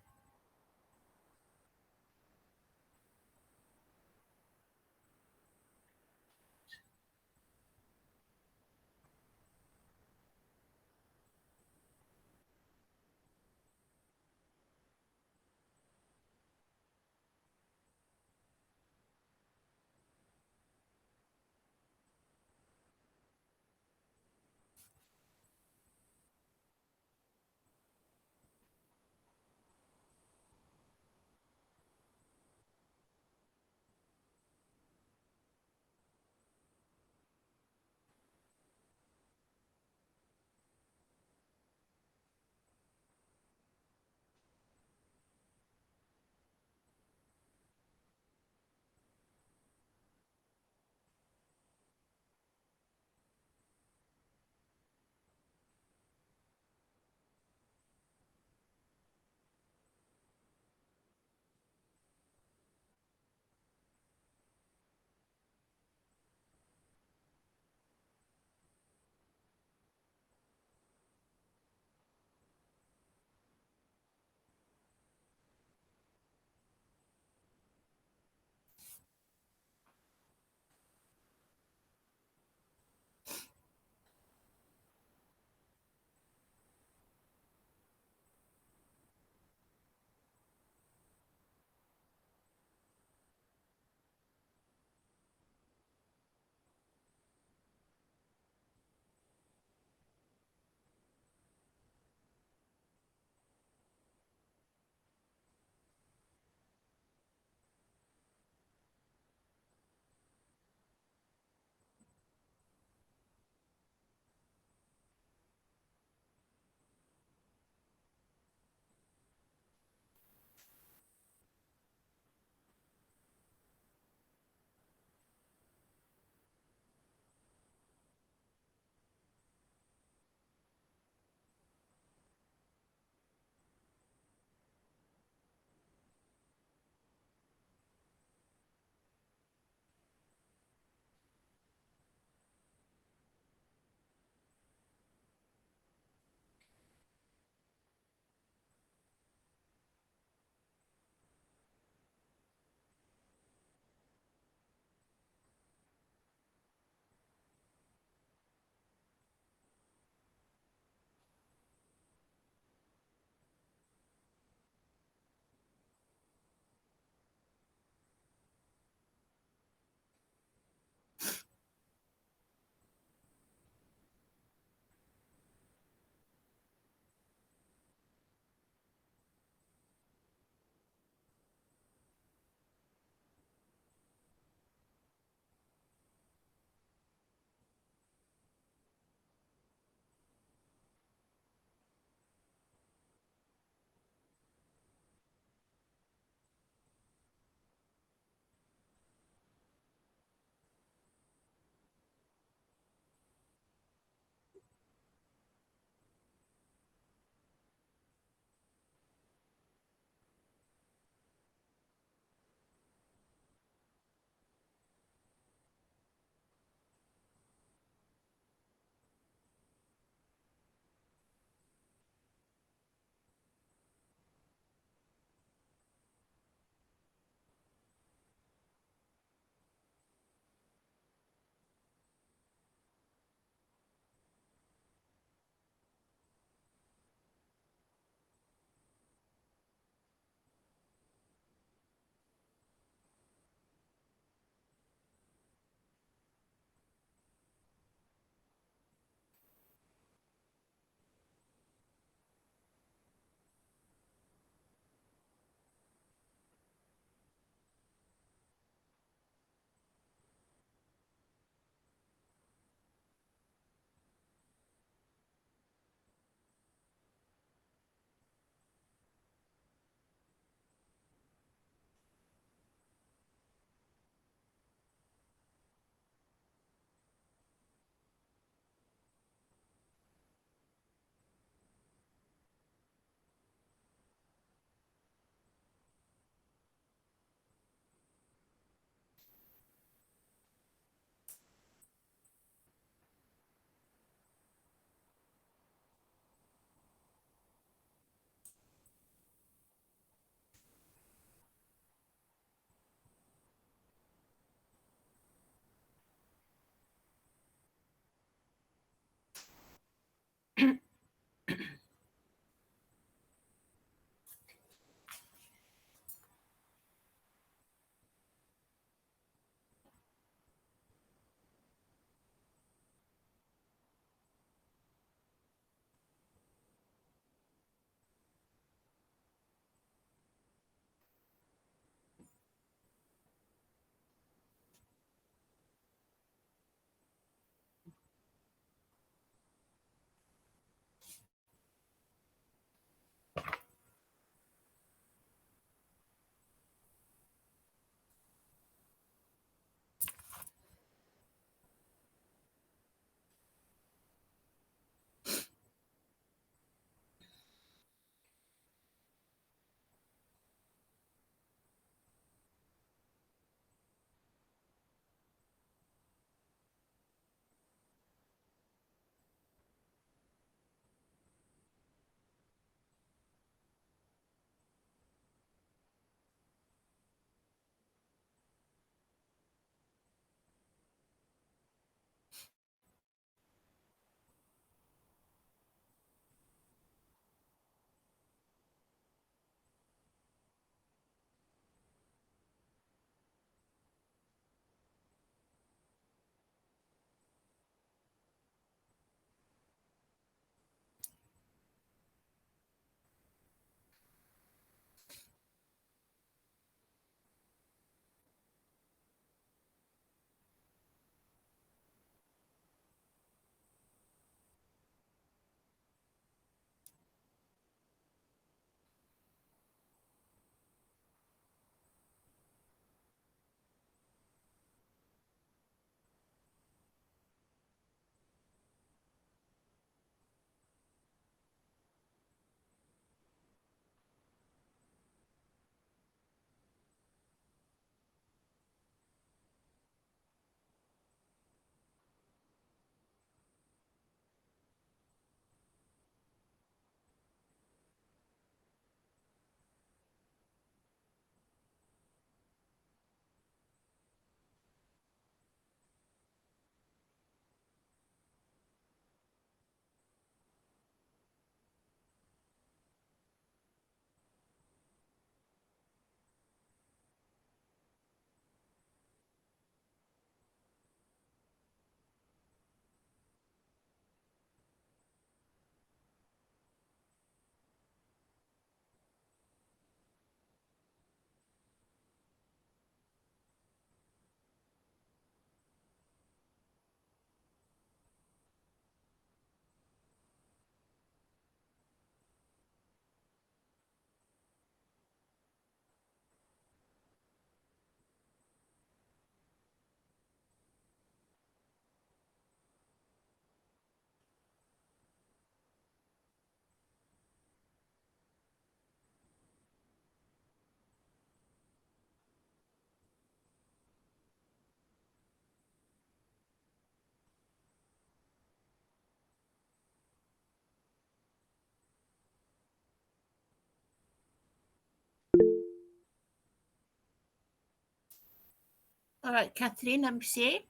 All right, Catherine, let me see.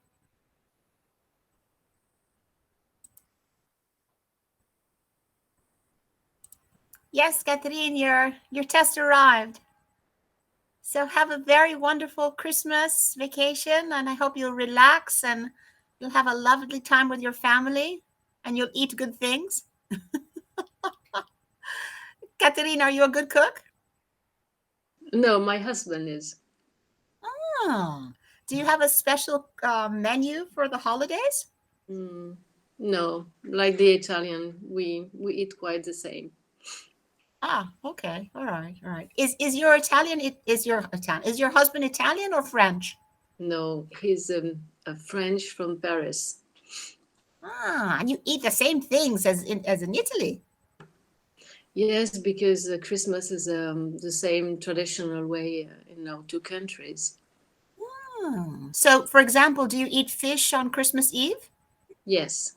Yes, Catherine, your test arrived. So have a very wonderful Christmas vacation, and I hope you'll relax and you'll have a lovely time with your family and you'll eat good things. Catherine, are you a good cook? No, my husband is. Oh, do you have a special menu for the holidays? No, like the Italian, we eat quite the same. Ah, okay, all right, all right. Is your Italian? Is your husband Italian or French? No, he's a French from Paris. Ah, and you eat the same things as in Italy. Yes, because Christmas is the same traditional way in our two countries. So, for example, do you eat fish on Christmas Eve? Yes,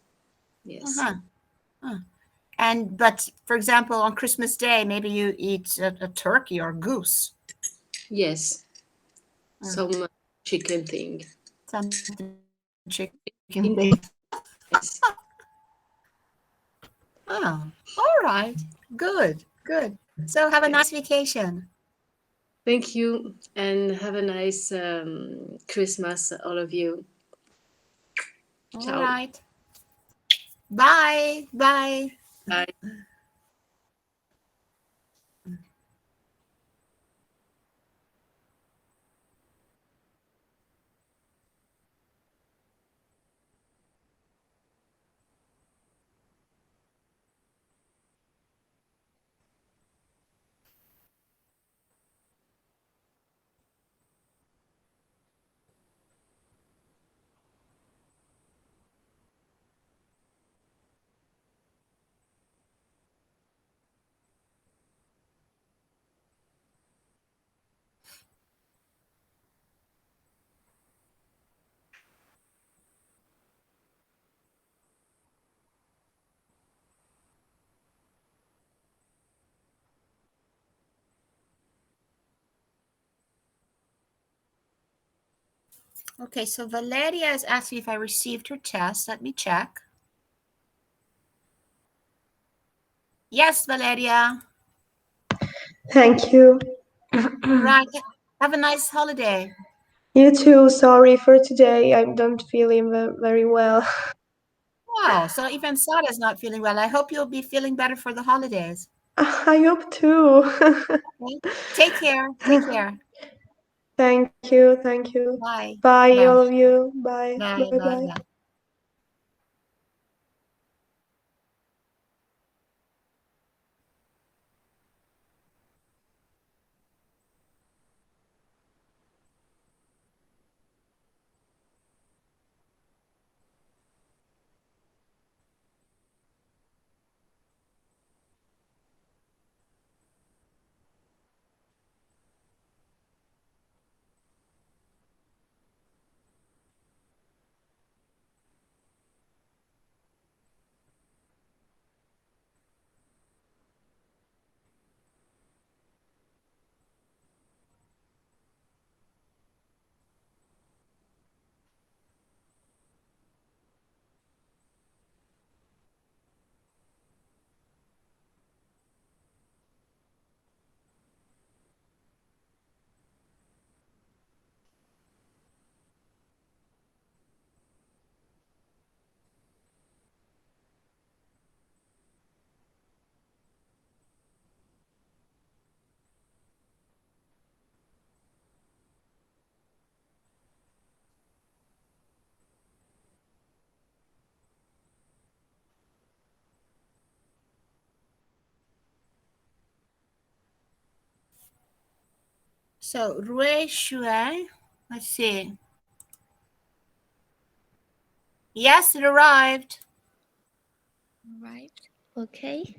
yes. But for example, on Christmas Day, maybe you eat a turkey or a goose. Yes, some chicken thing. Some chicken thing. Yes. Oh, all right. Good, good. So have a nice vacation. Thank you, and have a nice Christmas, all of you. All Ciao. right. Bye. Bye. Bye. Okay, so Valeria is asking if I received her test. Let me check. Yes, Valeria. Thank you. Right. Have a nice holiday. You too. Sorry for today. I don't feeling very well. Wow. So even Sara is not feeling well. I hope you'll be feeling better for the holidays. I hope too. Okay. Take care. Take care. Thank you. Thank you. Bye. Bye, Bye. all of you. Bye. Bye. Bye. Bye. Bye. Bye. So Rui Shui, let's see. Yes, it arrived. Arrived. Okay.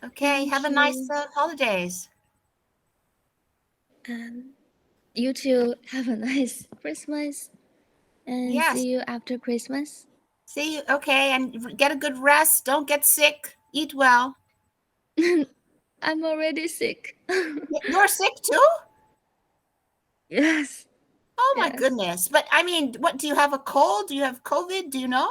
Okay. Thank Have a you. nice holidays. You too. Have a nice Christmas, and Yes. see you after Christmas. See you. Okay, and get a good rest. Don't get sick. Eat well. I'm already sick. You're sick too? Yes. Oh my Yes. goodness. But I mean, what, do you have a cold? Do you have COVID? Do you know?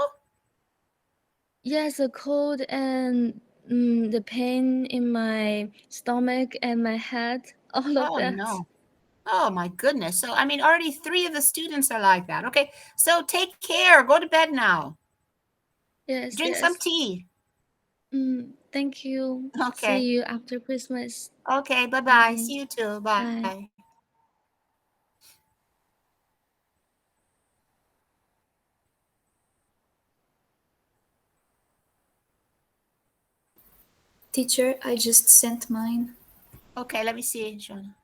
Yes, a cold and the pain in my stomach and my head, all of Oh that. no. Oh my goodness. So I mean, already 3 of the students are like that. Okay. So take care. Go to bed now. Yes, Drink yes. some tea. Thank you. Okay. See you after Christmas. Okay. Bye-bye. Bye. See you too. Bye. Bye. Teacher, I just sent mine. Okay, let me see, Joanna.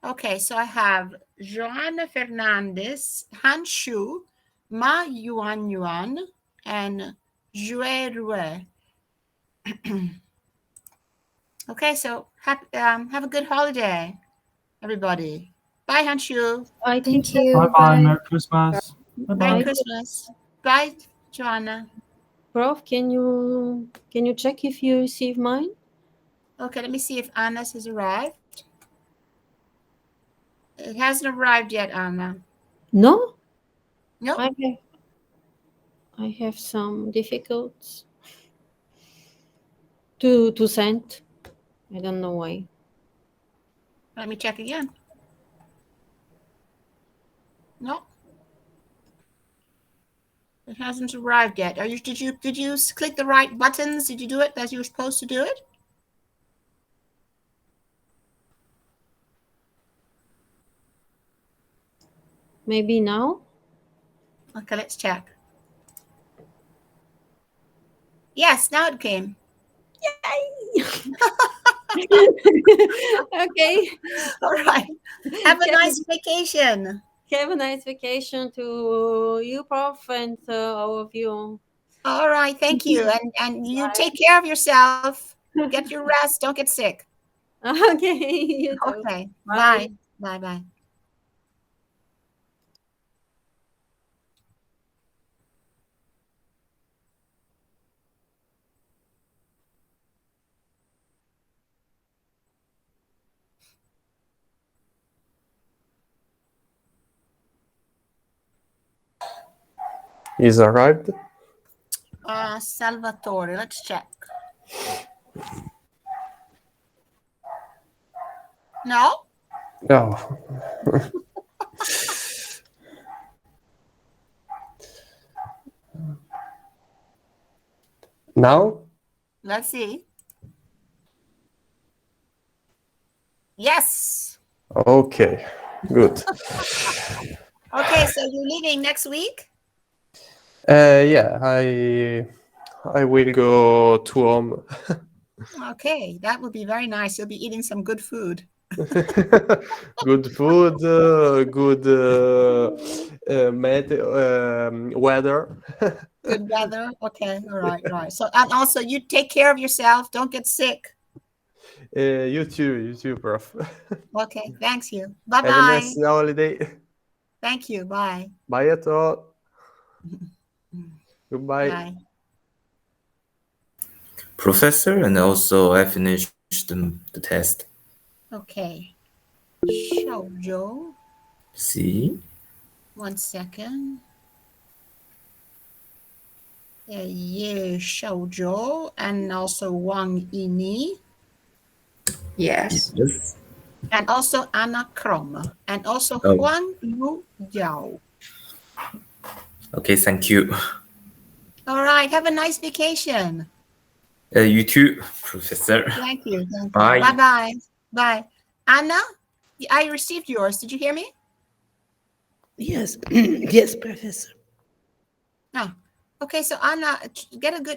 Okay, so I have Joanna Fernandez, Han Shu, Ma Yuan Yuan, and Jue Rue. Okay, so have a good holiday, everybody. Bye, Han Shu. Thank you. Bye bye. Merry Christmas. Bye Merry bye. Christmas. Bye, Joanna. Prof, can you check if you receive mine? Okay, let me see if Anna's has arrived. It hasn't arrived yet, Anna. No? No. I have some difficulties to send. I don't know why. Let me check again. No. It hasn't arrived yet. Did you click the right buttons? Did you do it as you were supposed to do it? Maybe now? Okay, let's check. Yes, now it came. Yay! Okay. All right. Have a nice vacation. Have a nice vacation to you, Prof, and all of you. All right, thank you. And you take care of yourself. Get your rest. Don't get sick. Okay, you too. Okay. Bye. Bye. Bye. He's arrived. Salvatore, let's check. No? No. Now? Let's see. Yes. Okay, good. Okay, so you're leaving next week? Yeah, I will go to home. Okay, that would be very nice. You'll be eating some good food. Good food, good weather. Good weather. Okay, all right. So, and also you take care of yourself. Don't get sick. You too, Prof. Okay, thanks you. Bye Have a bye. nice holiday. Thank you. Bye. Bye at all. Goodbye. Bye. Professor, and also I finished the test. Okay. Xiaozhou. See? 1 second. Ye Xiaozhou and also Wang Yini. Yes. Yes. And also Anna Krom. And also Oh. Huang Yu Yao. Okay, thank you. All right. Have a nice vacation. You too, Professor. Thank you. Bye. Bye-bye. Bye. Anna, I received yours. Did you hear me? Yes. Yes, Professor. Oh. Okay, so Anna,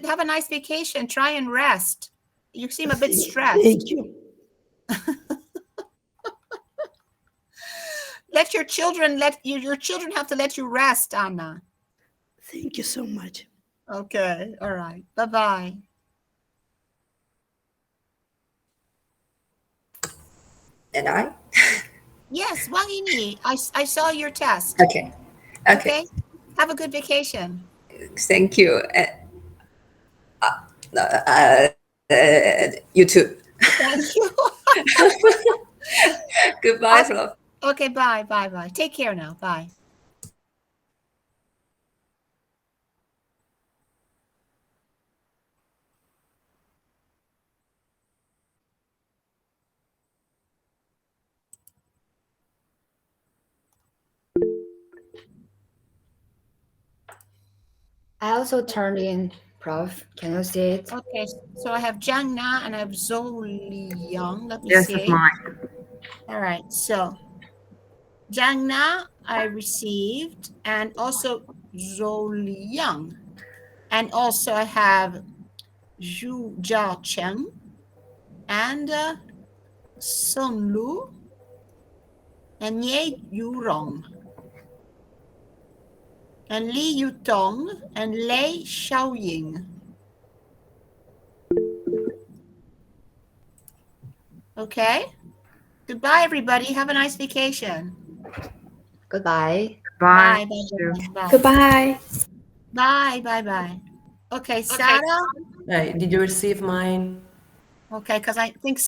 have a nice vacation. Try and rest. You seem a bit stressed. Thank you. Let your children have to let you rest, Anna. Thank you so much. Okay. All right. Bye-bye. And I? Yes, Wang Yini. I saw your test. Okay. Okay. Have a good vacation. Thank you. You too. Thank you. Goodbye, Okay. Fluff. Okay, bye, bye, bye. Take care now. Bye. I also turned in, Prof. Can you see it? Okay, so I have Jiang Na and I have Zhou Young. Let me Yes, see. that's mine. All right, so Jiang Na I received, and also Zhou Liang. And also I have Zhu Jiachen and Sun Lu and Ye Yurong and Li Yutong and Lei Xiaoying. Okay. Goodbye, everybody. Have a nice vacation. Goodbye. Bye. Bye. Bye. Bye. Goodbye. Bye. Bye. Bye. Okay, Sarah. Did you receive mine? Okay, because I think